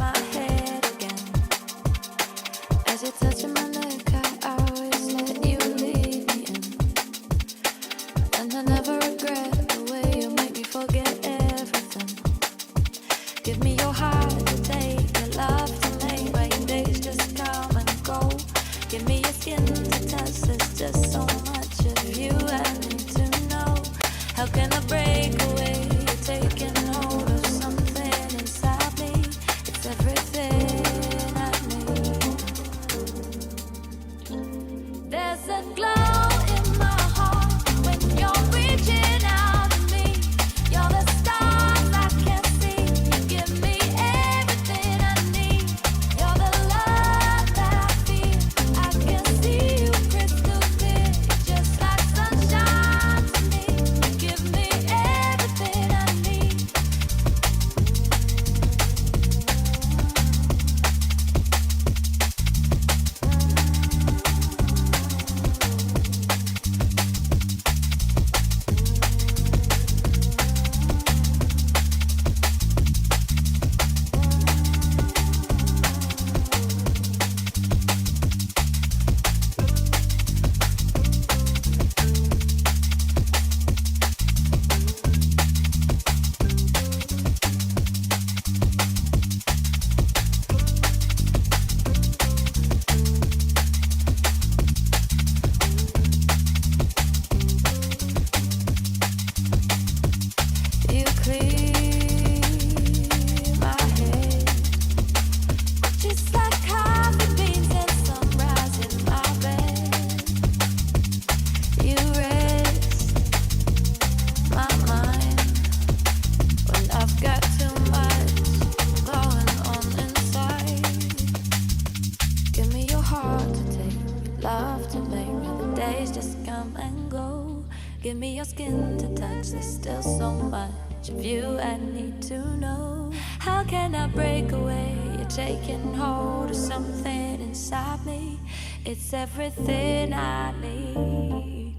It's everything I need.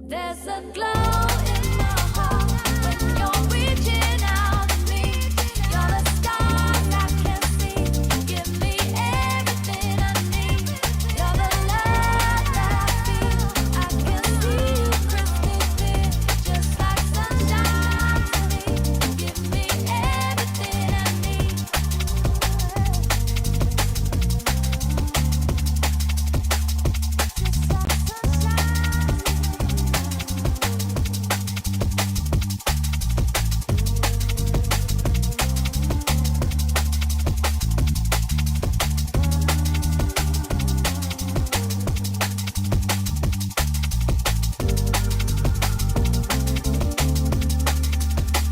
There's a glow in my heart when you're reaching out to me. You're the stars I can see. Give me everything I need. You're the love that I feel. I can see you crystal clear, just like sunshine to me. Give me everything I need.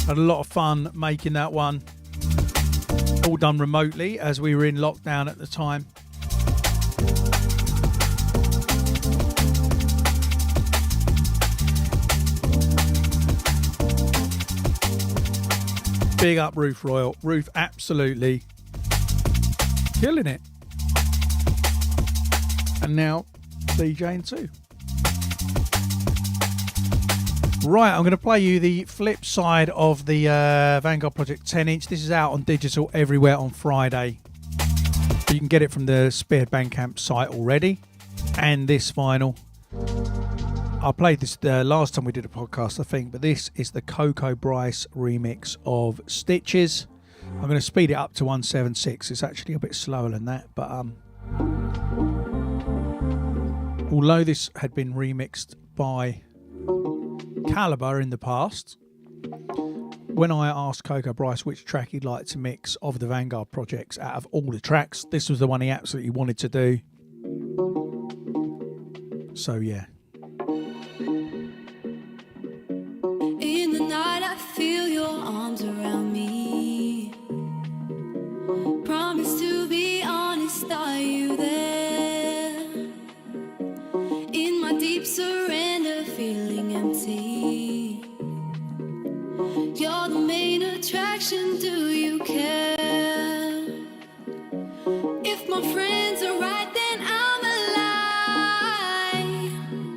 Had a lot of fun making that one. All done remotely as we were in lockdown at the time. Big up Ruth Royal. Ruth absolutely killing it. And now DJing too. Right, I'm going to play you the flip side of the Vanguard Project 10-inch. This is out on digital everywhere on Friday. You can get it from the Spearhead Bandcamp site already. And this vinyl. I played this the last time we did a podcast, I think, but this is the Coco Bryce remix of Stitches. I'm going to speed it up to 176. It's actually a bit slower than that, but although this had been remixed by Calibre in the past, when I asked Coco Bryce which track he'd like to mix of the Vanguard projects out of all the tracks, this was the one he absolutely wanted to do. So yeah. In the night I feel your arms around me. Promise to be honest, are you there? In my deep surrender, feeling empty. You're the main attraction, do you care? If my friends are right, then I'm alive.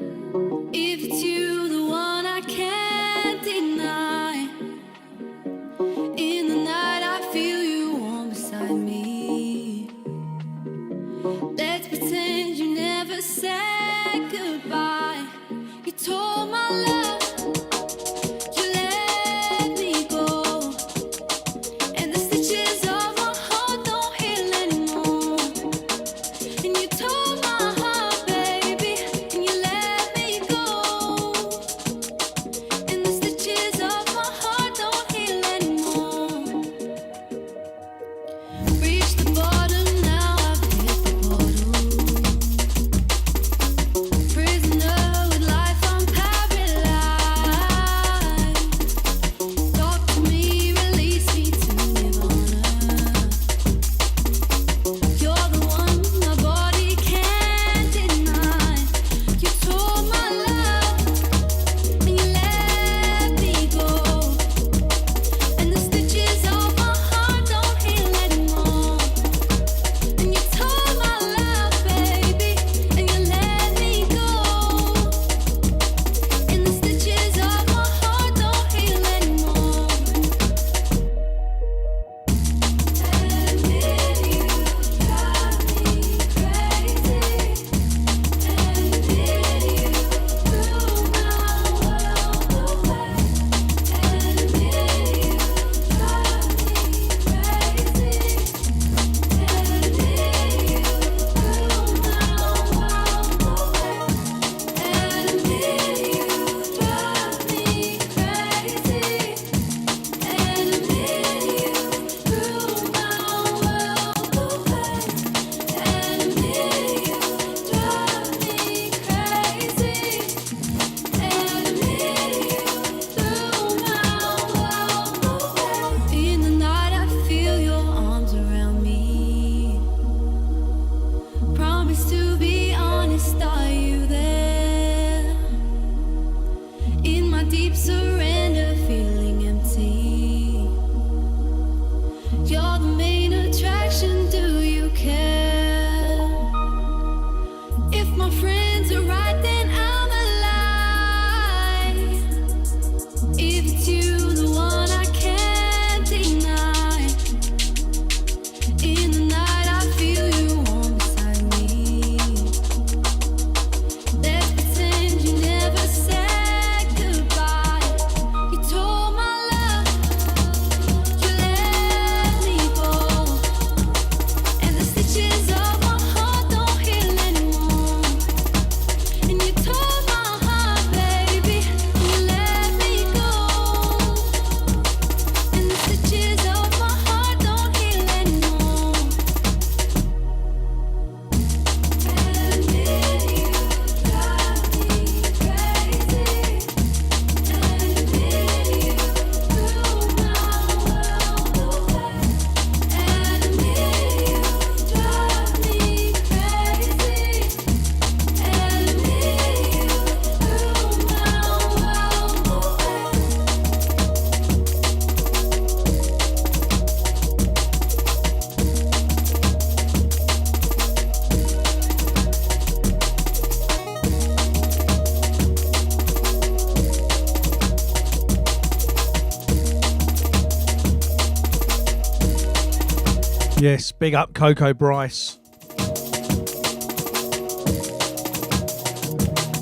Yes, big up Coco Bryce.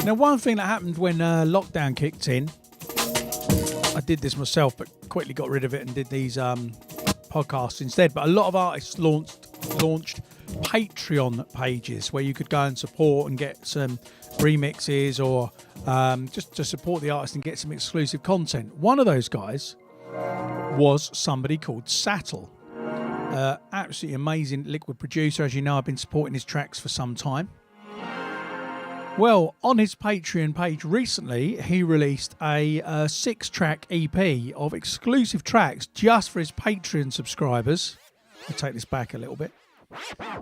Now, one thing that happened when lockdown kicked in, I did this myself, but quickly got rid of it and did these podcasts instead. But a lot of artists launched Patreon pages where you could go and support and get some remixes or just to support the artist and get some exclusive content. One of those guys was somebody called Sattel. Absolutely amazing liquid producer. As you know, I've been supporting his tracks for some time. Well, on his Patreon page recently, he released a 6-track EP of exclusive tracks just for his Patreon subscribers. I'll take this back a little bit.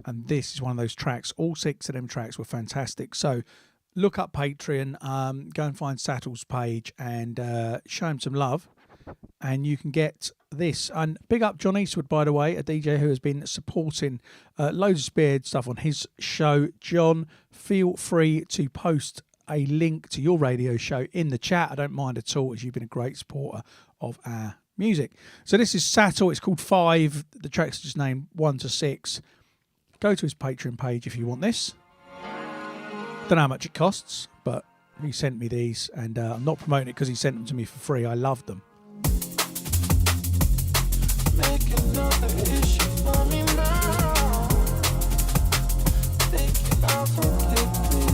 And this is one of those tracks. All 6 of them tracks were fantastic. So look up Patreon, go and find Sattel's page and show him some love. And you can get this. And big up John Eastwood, by the way, a DJ who has been supporting loads of Spearhead stuff on his show. John, feel free to post a link to your radio show in the chat. I don't mind at all, as you've been a great supporter of our music. So this is Sattel. It's called 5. The tracks are just named 1 to 6. Go to his Patreon page if you want this. Don't know how much it costs, but he sent me these, and I'm not promoting it because he sent them to me for free. I love them. Make another issue for me now. Think I'll forget me.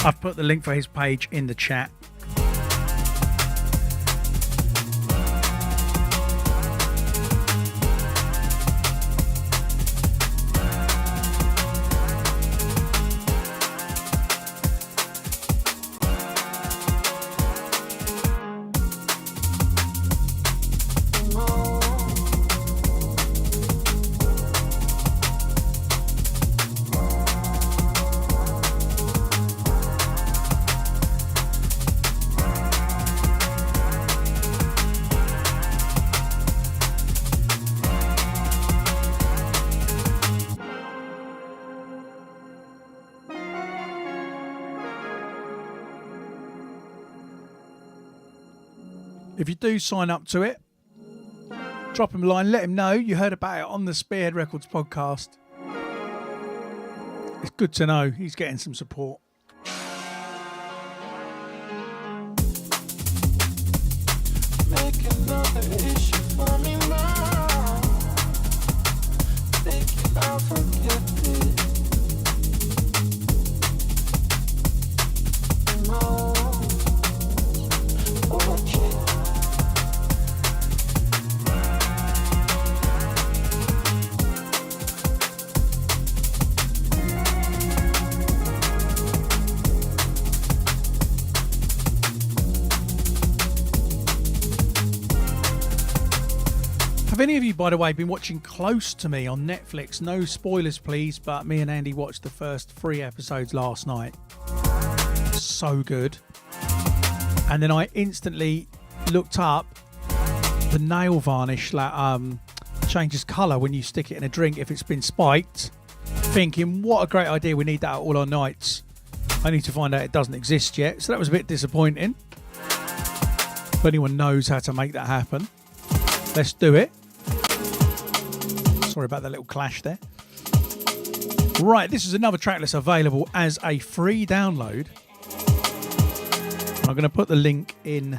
I've put the link for his page in the chat. If you do sign up to it, drop him a line, let him know you heard about it on the Spearhead Records podcast. It's good to know he's getting some support. Make another issue for me now. Think I'll forget me. No. Okay. Have any of you, by the way, been watching Close to Me on Netflix? No spoilers, please, but me and Andy watched the first 3 episodes last night. So good. And then I instantly looked up the nail varnish that changes colour when you stick it in a drink if it's been spiked, thinking, what a great idea, we need that at all our nights. I need to find out it doesn't exist yet, so that was a bit disappointing. If anyone knows how to make that happen, let's do it. Sorry about that little clash there. Right, this is another track that's available as a free download. I'm going to put the link in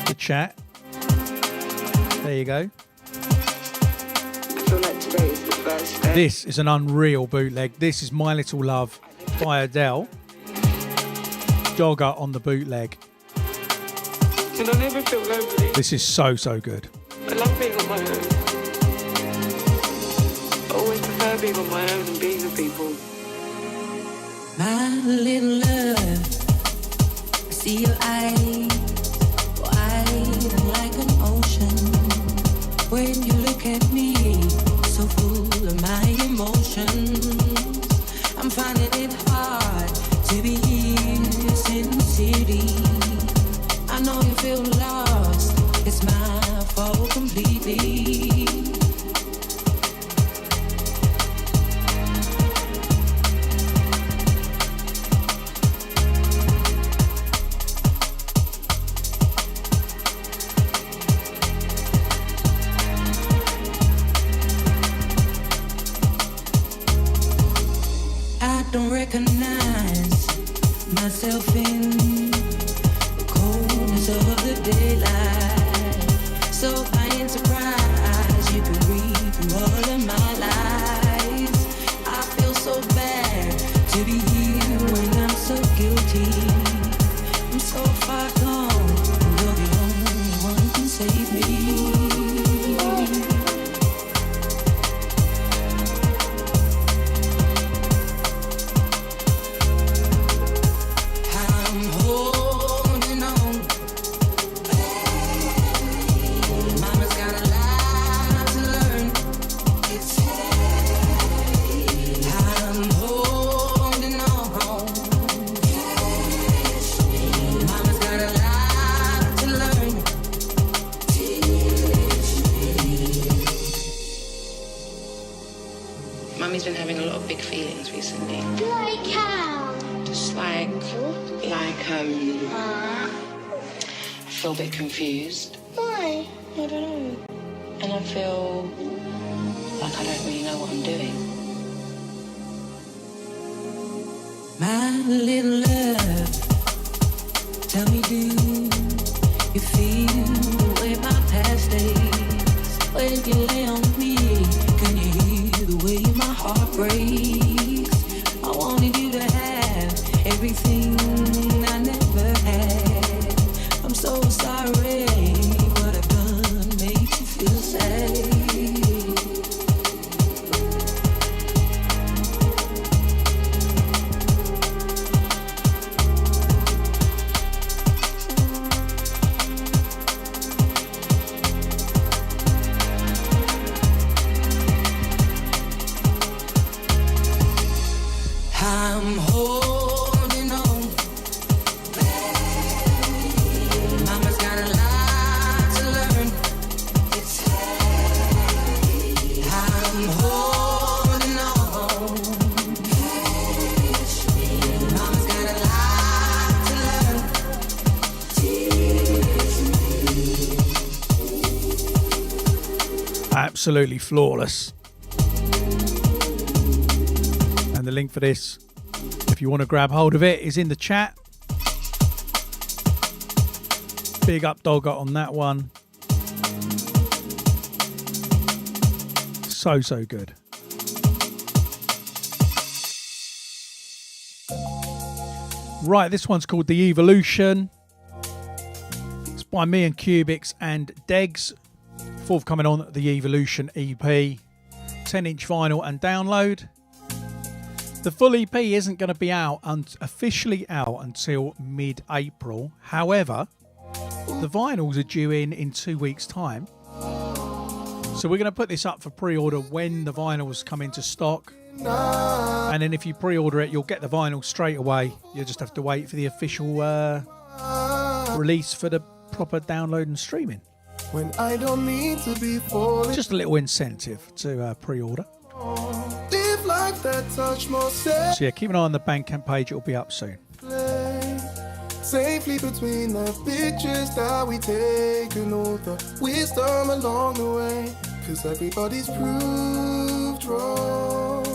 the chat. There you go. I feel like today is the first day. This is an unreal bootleg. This is My Little Love by Adele. Jogger on the bootleg. And I never feel lonely. This is so, so good. I love being on my own. I always prefer being on my own and being with people. My little love, See your eyes, wide like an ocean. When you look at me, so full of my emotions. I'm finding it hard to be here in the city. I know you feel lost, it's my fault completely. Don't recognize myself in the coldness of the daylight. So I ain't surprised you can read through all of my lies. I feel so bad to be here when I'm so guilty. I'm so far gone, you're the only one who can save me. Been having a lot of big feelings recently. Like how? Just like I feel a bit confused. Why? I don't know. And I feel like I don't really know what I'm doing. My little love, tell me, do you feel the way my past days? When you lay on me, can you hear the way my heart breaks? I wanted you to have everything I never had. I'm so sorry, what I've done makes you feel sad. I'm holding on, Mama's got a lot to learn. It's heavy. I'm holding on, Mama's got a lot to learn. Teach me. Absolutely flawless. And the link for this, if you want to grab hold of it, is in the chat. Big up Dogger on that one. So good. Right, this one's called The Evolution. It's by me and Cubics and Degs. Forthcoming on the Evolution EP. 10-inch vinyl and download. The full EP isn't going to be out officially out until mid-April. However, the vinyls are due in 2 weeks' time. So we're going to put this up for pre-order when the vinyls come into stock. And then if you pre-order it, you'll get the vinyl straight away. You'll just have to wait for the official release for the proper download and streaming. When I don't need to be falling. Just a little incentive to pre-order. Live life that touch more So yeah, keep an eye on the Bandcamp page. It'll be up soon. Safely between the pictures that we take and all the wisdom along the way. Cause everybody's proved wrong.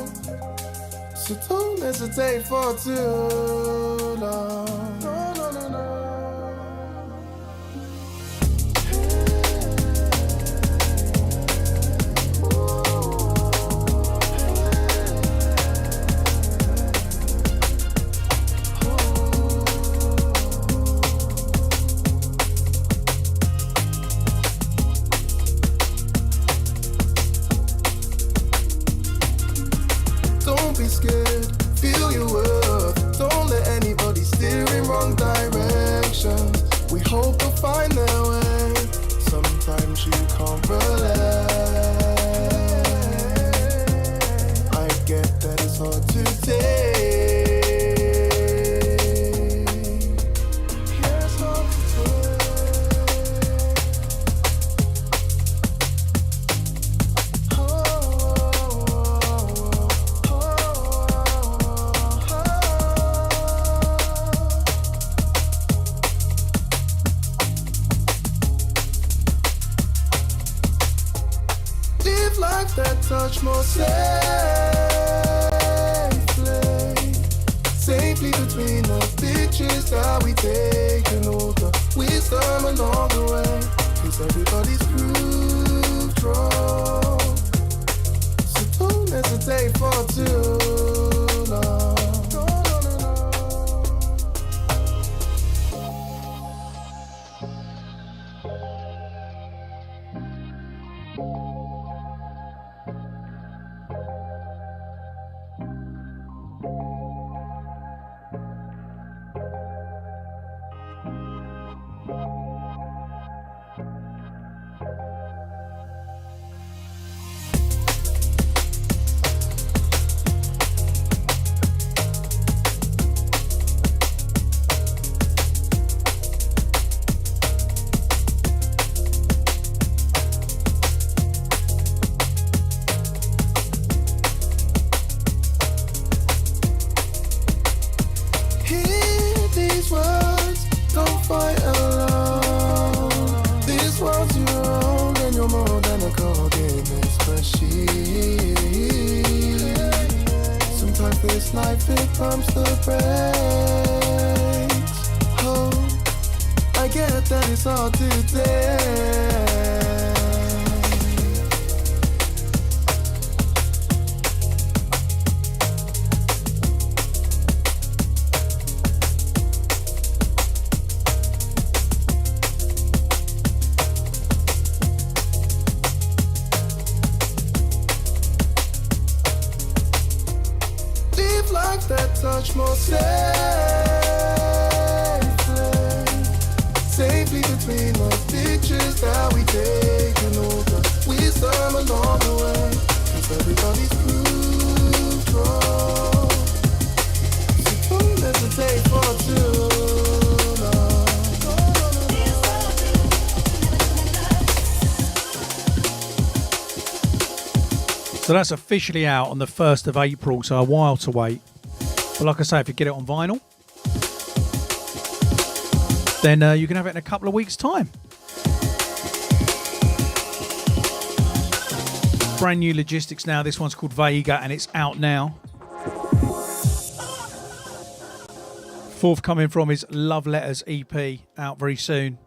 So don't hesitate for too long. No, no, no, no. Don't be scared, feel your worth. Don't let anybody find their way. Sometimes you can't relate. I get that it's hard to take. Yeah, it's hard to life that touch more safely between the pictures that we take and all the wisdom along the way. 'Cause everybody's proved wrong, so don't hesitate for too long. Life it pumps the brakes. Oh, I get that it's hard to take. That touch more safely between the pictures that we take and all the wisdom along the way. 'Cause everybody's proved wrong, so don't hesitate for too long. So that's officially out on the 1st of April, so a while to wait. But like I say, if you get it on vinyl, then you can have it in a couple of weeks' time. Brand new logistics now. This one's called Vega and it's out now. Forthcoming from his Love Letters EP, out very soon.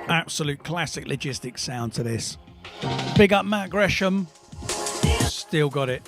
Absolute classic logistics sound to this. Big up Matt Gresham. Still got it.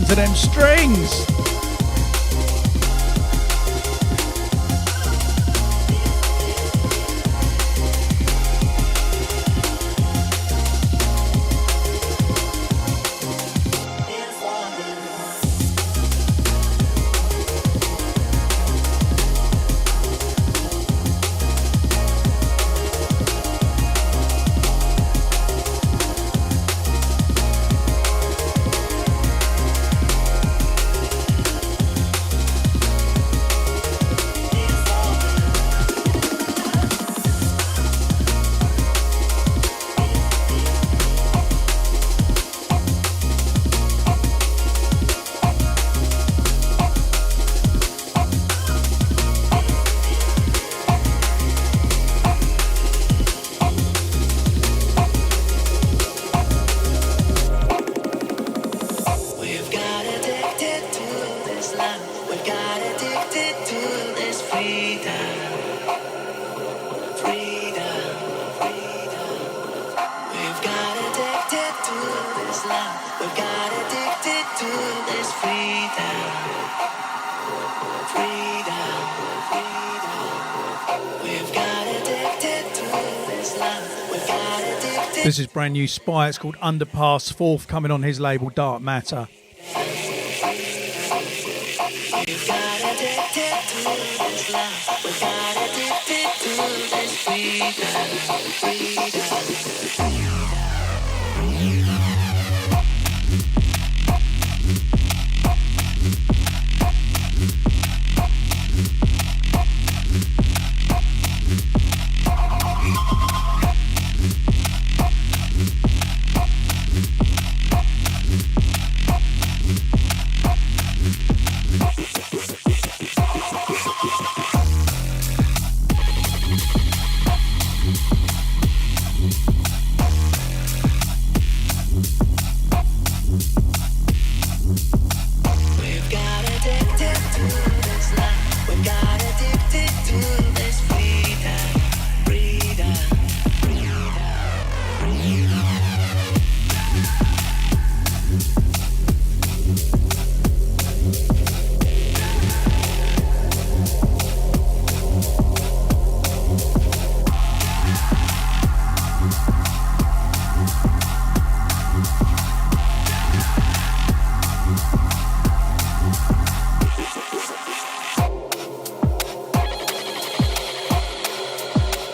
Listen to them strings. This is brand new Spy. It's called Underpass, forthcoming on his label Dark Matter.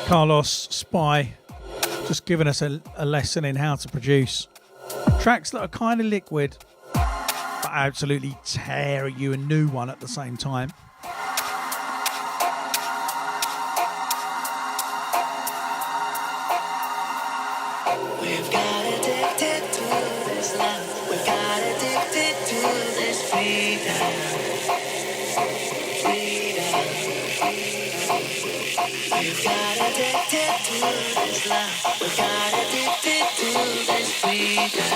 Carlos Spy, just giving us a lesson in how to produce tracks that are kind of liquid but absolutely tear you a new one at the same time. We've got addicted to this love. We've got addicted to this freedom. We've got addicted to this love. We've got addicted to this freedom.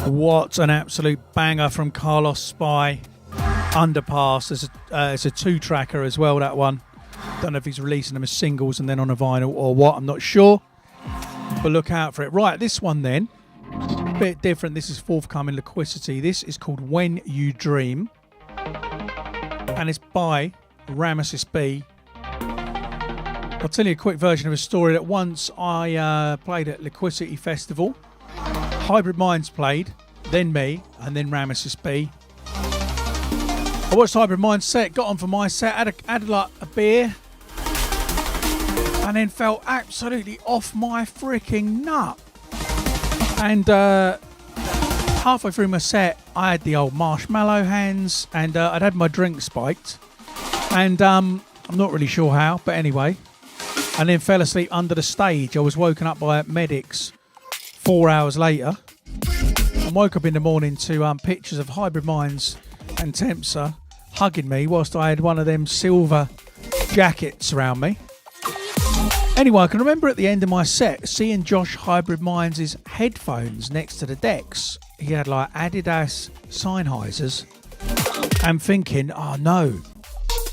What an absolute banger from Carlos Spy. Underpass. It's a two-tracker as well, that one. Don't know if he's releasing them as singles and then on a vinyl or what, I'm not sure. But look out for it. Right, this one then bit different. This is forthcoming Liquidity. This is called When You Dream, and it's by Ramesses B. I'll tell you a quick version of a story. That once I played at Liquidity Festival, Hybrid Minds played, then me, and then Ramesses B. I watched Hybrid Minds set, got on for my set, had like a beer, and then felt absolutely off my freaking nut. And halfway through my set, I had the old marshmallow hands, and I'd had my drink spiked, and I'm not really sure how, but anyway, and then fell asleep under the stage. I was woken up by medics 4 hours later, and woke up in the morning to pictures of Hybrid Minds and Tempsa hugging me whilst I had one of them silver jackets around me. Anyway, I can remember at the end of my set seeing Josh Hybrid Minds' headphones next to the decks. He had like Adidas Sennheisers, and thinking, oh no,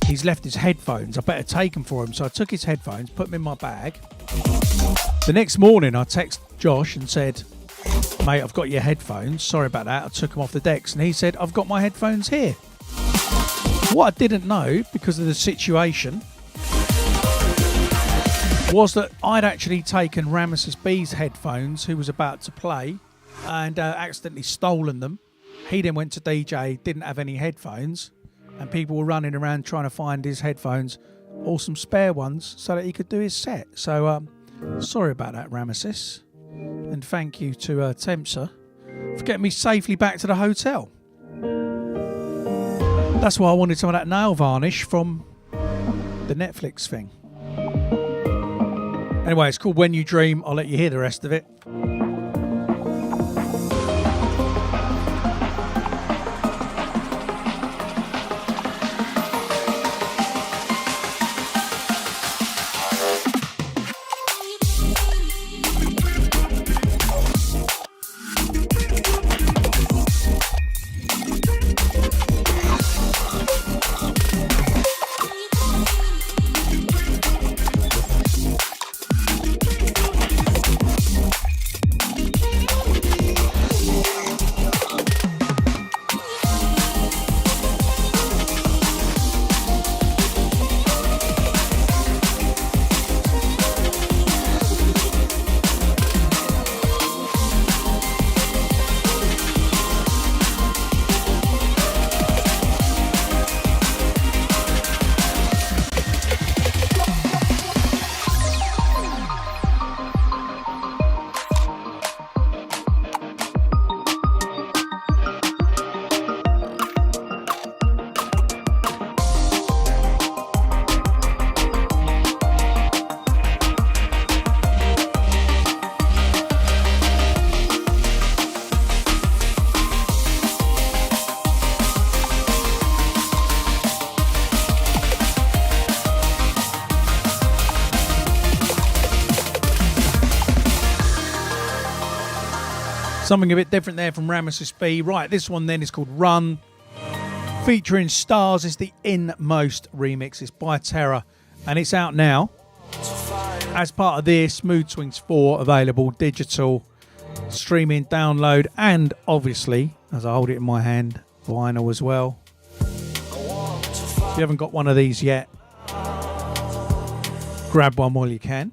he's left his headphones, I better take them for him. So I took his headphones, put them in my bag. The next morning I texted Josh and said, mate, I've got your headphones, sorry about that, I took them off the decks. And he said, I've got my headphones here. What I didn't know, because of the situation, was that I'd actually taken Ramesses B's headphones, who was about to play, and accidentally stolen them. He then went to DJ, didn't have any headphones, and people were running around trying to find his headphones, or some spare ones, so that he could do his set. So sorry about that, Ramesses, and thank you to Tempsa for getting me safely back to the hotel. That's why I wanted some of that nail varnish from the Netflix thing. Anyway, it's called When You Dream. I'll let you hear the rest of it. Something a bit different there from Ramesses B. Right, this one then is called Run, featuring Stars. It's the Inmost remix. It's by Terror, and it's out now. As part of this, Mood Swings 4 available digital, streaming, download, and obviously, as I hold it in my hand, vinyl as well. If you haven't got one of these yet, grab one while you can.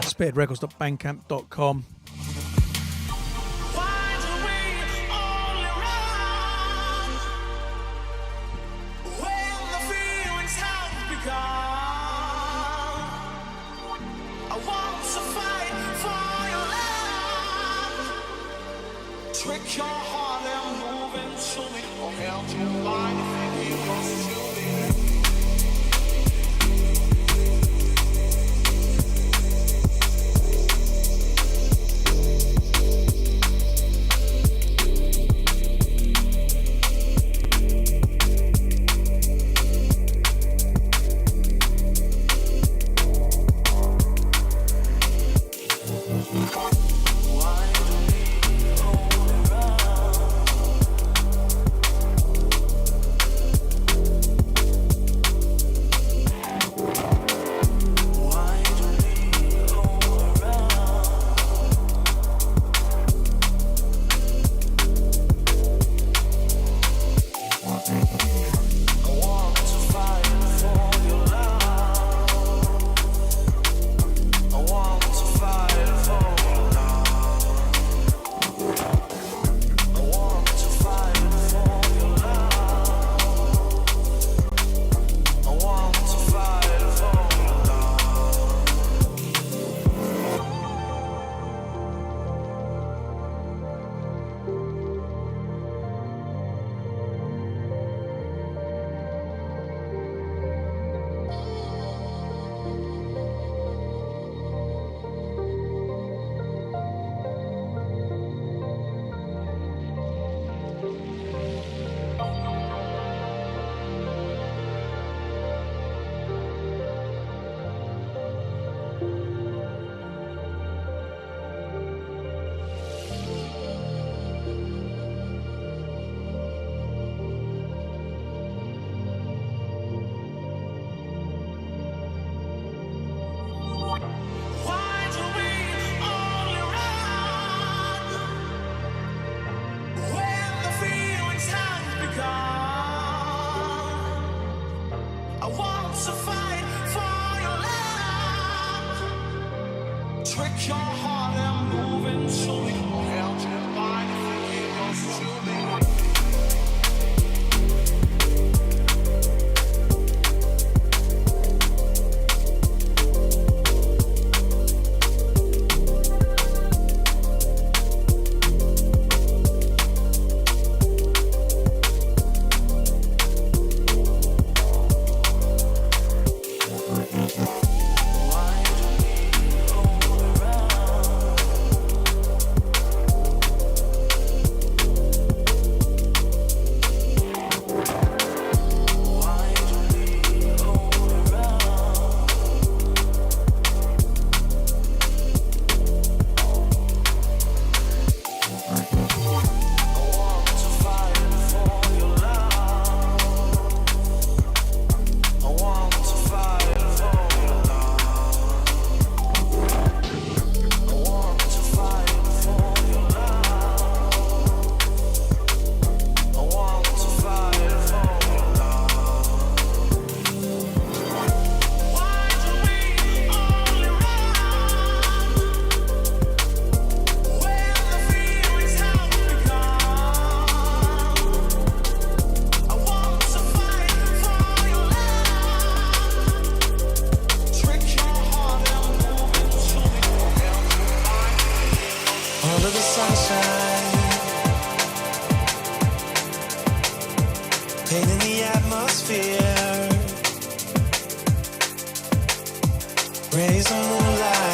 Spearheadrecords.bandcamp.com. Trick your heart and move into me, or help your mind if it goes to me.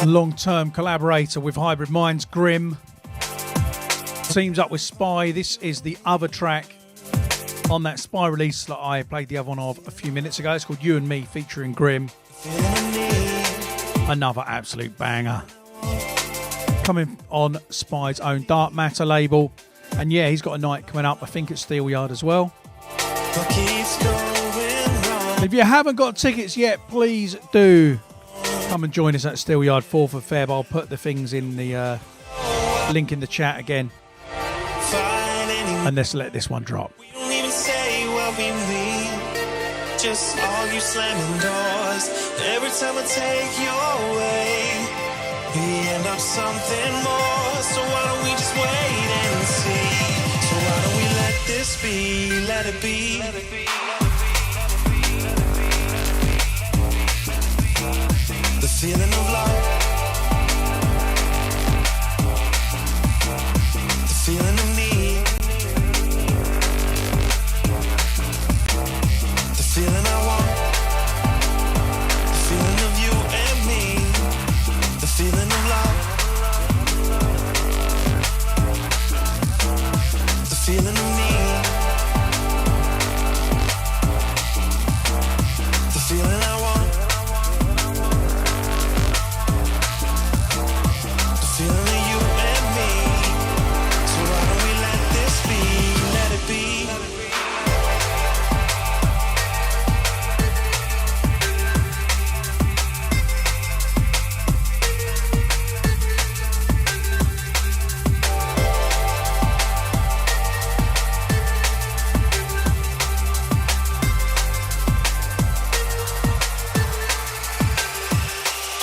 long-term collaborator with Hybrid Minds, Grim. Teams up with Spy. This is the other track on that Spy release that I played the other one of a few minutes ago. It's called You and Me featuring Grim. Another absolute banger. Coming on Spy's own Dark Matter label. And yeah, he's got a night coming up, I think at Steelyard as well. If you haven't got tickets yet, please do come and join us at Steelyard 4th of Feb. I'll put the things in the link in the chat again. And let's let this one drop. We don't even say what we mean. Just all you slamming doors. Every time I take your way, we end up something more. So why don't we just wait and see? So why don't we let this be? Let it be. Let it be. The feeling of love. The feeling of need. The feeling I want. The feeling of you and me. The feeling of love. The feeling of need. The feeling I want. The feeling of you and me. So why don't we let this be? Let it be.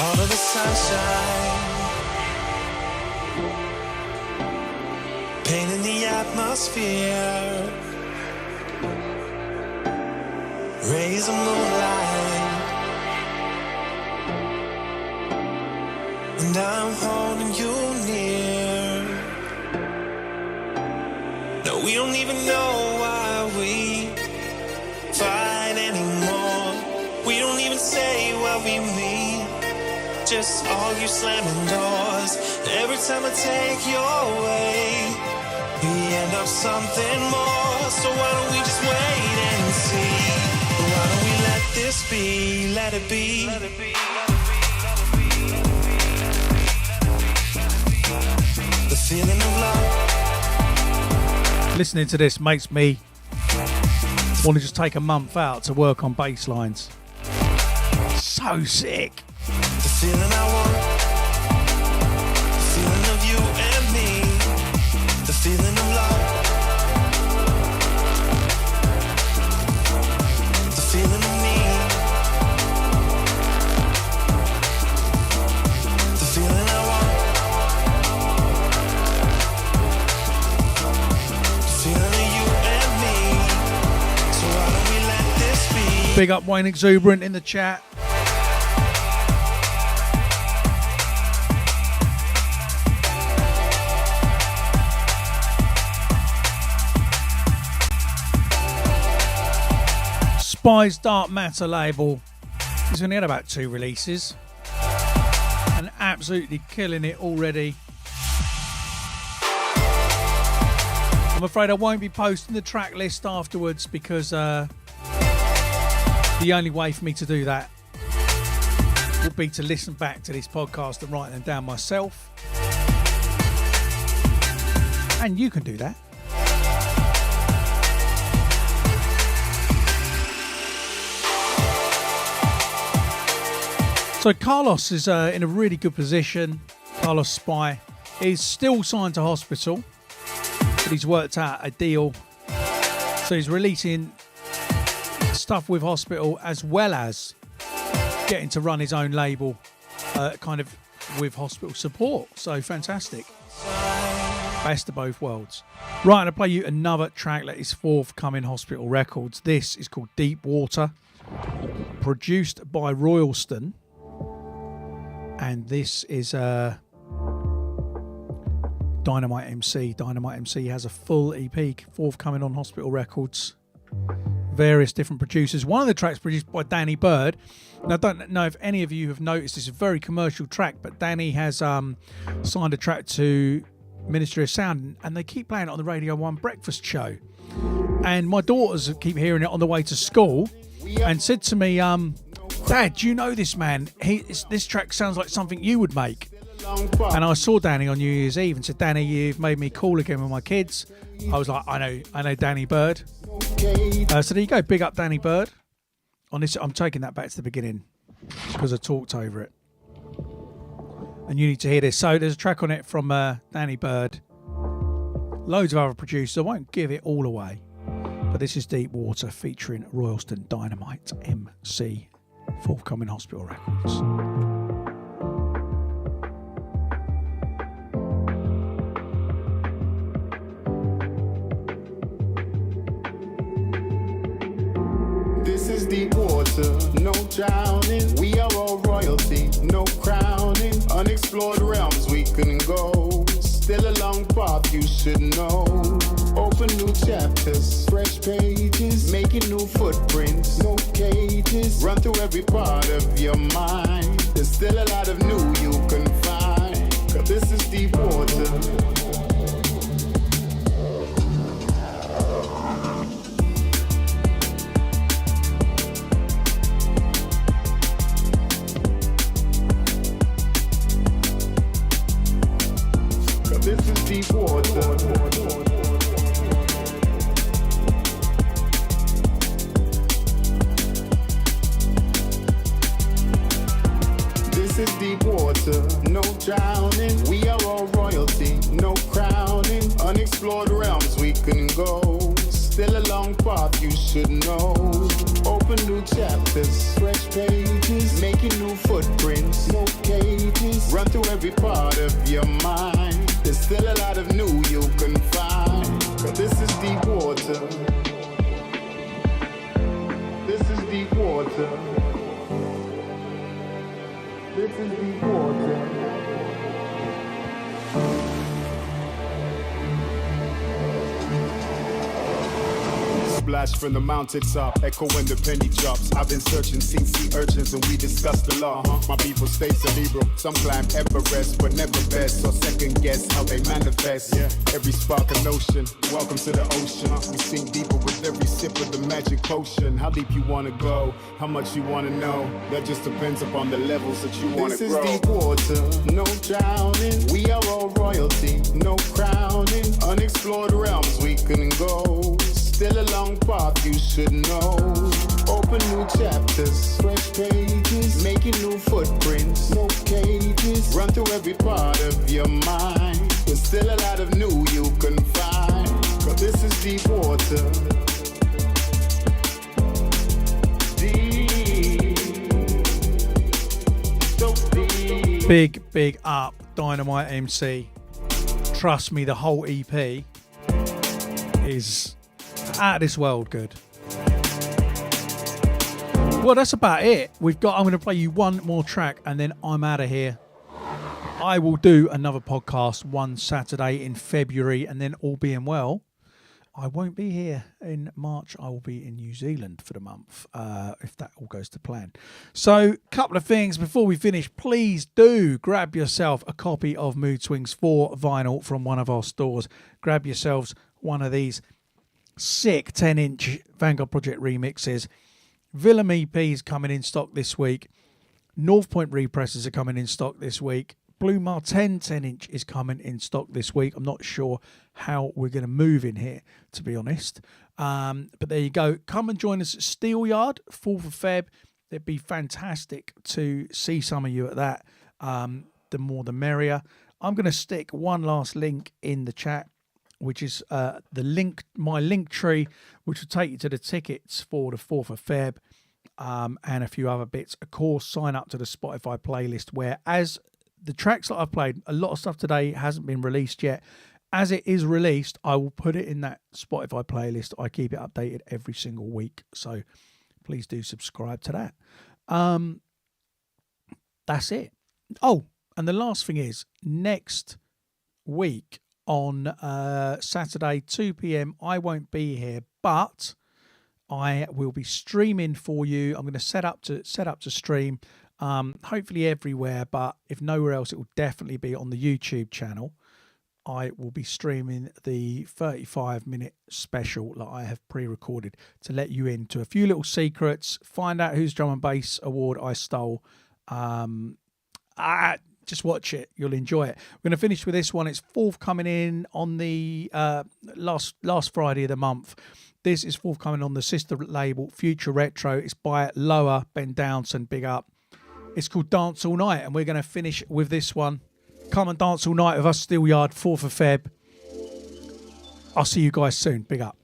All of the sunshine, painting the atmosphere, rays of moonlight, and I'm holding you near. No, we don't even know why we fight anymore. We don't even say what we mean. Just all you slamming doors. Every time I take your way, we end up something more. So why don't we just wait and see? Why don't we let this be? Let it be. Let it be. The feeling of love. Listening to this makes me want to just take a month out to work on bass lines. So sick. The feeling I want. The feeling of you and me. The feeling of love. The feeling of need. The feeling I want. The feeling of you and me. So why don't we let this be? Big up Wayne Exuberant in the chat. Spy's Dark Matter label. He's only had about 2 releases and absolutely killing it already. I'm afraid I won't be posting the track list afterwards because the only way for me to do that would be to listen back to this podcast and write them down myself. And you can do that. So Carlos is in a really good position. Carlos Spy is still signed to hospital, but he's worked out a deal. So he's releasing stuff with hospital as well as getting to run his own label, kind of with hospital support. So fantastic. Best of both worlds. Right, I'm going to play you another track that is forthcoming Hospital Records. This is called Deep Water, produced by Royalston. And this is Dynamite MC. Dynamite MC has a full EP forthcoming on Hospital Records. various different producers. One of the tracks produced by Danny Bird. Now, I don't know if any of you have noticed, this is a very commercial track, but Danny has signed a track to Ministry of Sound, and they keep playing it on the Radio 1 breakfast show. And my daughters keep hearing it on the way to school and said to me, Dad, do you know this man? This track sounds like something you would make. And I saw Danny on New Year's Eve and said, Danny, you've made me cool again with my kids. I was like, I know Danny Bird. So there you go, big up Danny Bird. On this, I'm taking that back to the beginning because I talked over it. And you need to hear this. So there's a track on it from Danny Bird. Loads of other producers. I won't give it all away. But this is Deep Water featuring Royalston Dynamite MC, forthcoming Hospital Records. This is deep water, no drowning. We are all royalty, no crowning. Unexplored realms we couldn't go. Still a long path you should know. Open new chapters, fresh pages. Making new footprints, no cages. Run through every part of your mind. There's still a lot of new you can find. 'Cause this is deep water. This is deep water. This is deep water, no drowning. We are all royalty, no crowning. Unexplored realms we couldn't go. Still a long path you should know. Open new chapters, fresh pages. Making new footprints, no cages. Run through every part of your mind. There's still a lot of new you can find. 'Cause this is deep water. This is deep water. This is deep water. Splash from the mountaintop, echo when the penny drops. I've been searching, seen sea urchins, and we discussed a lot. My people stay cerebral, some climb Everest, but never best, or second guess how they manifest. Every spark a notion, welcome to the ocean. We sink deeper with every sip of the magic potion. How deep you wanna go, how much you wanna know, that just depends upon the levels that you wanna grow. This is deep water, no drowning. We are all royalty, no crowning. Unexplored realms we couldn't go. Still a long path you should know. Open new chapters, fresh pages. Making new footprints, no cages. Run through every part of your mind. There's still a lot of new you can find. 'Cause this is deep water. Deep. So deep. Big up Dynamite MC. Trust me, the whole EP is out of this world good. Well, that's about it. I'm going to play you one more track and then I'm out of here. I will do another podcast one Saturday in February, and then all being well, I won't be here in March. I will be in New Zealand for the month, if that all goes to plan. So, couple of things before we finish. Please do grab yourself a copy of Mood Swings 4 vinyl from one of our stores. Grab yourselves one of these sick 10-inch Vanguard Project remixes. Willem EPs coming in stock this week. North Point represses are coming in stock this week. Blue Martin 10-inch is coming in stock this week. I'm not sure how we're going to move in here, to be honest. But there you go. Come and join us at Steelyard, 4th of Feb. It'd be fantastic to see some of you at that. The more the merrier. I'm going to stick one last link in the chat, which is my link tree, which will take you to the tickets for the 4th of Feb, and a few other bits. Of course, sign up to the Spotify playlist, where as the tracks that I've played, a lot of stuff today hasn't been released yet. As it is released, I will put it in that Spotify playlist. I keep it updated every single week, so please do subscribe to that. That's it. Oh, and the last thing is, next week on Saturday, 2 p.m, I won't be here, but I will be streaming for you. I'm going to set up to stream, hopefully everywhere, but if nowhere else, it will definitely be on the YouTube channel. I will be streaming the 35-minute special that I have pre-recorded to let you into a few little secrets, find out whose drum and bass award I stole. Just watch it. You'll enjoy it. We're going to finish with this one. It's forthcoming in on the last Friday of the month. This is forthcoming on the sister label Future Retro. It's by Lower Ben Downson. Big up. It's called Dance All Night, and we're going to finish with this one. Come and dance all night with us, Steelyard, 4th of Feb. I'll see you guys soon. Big up.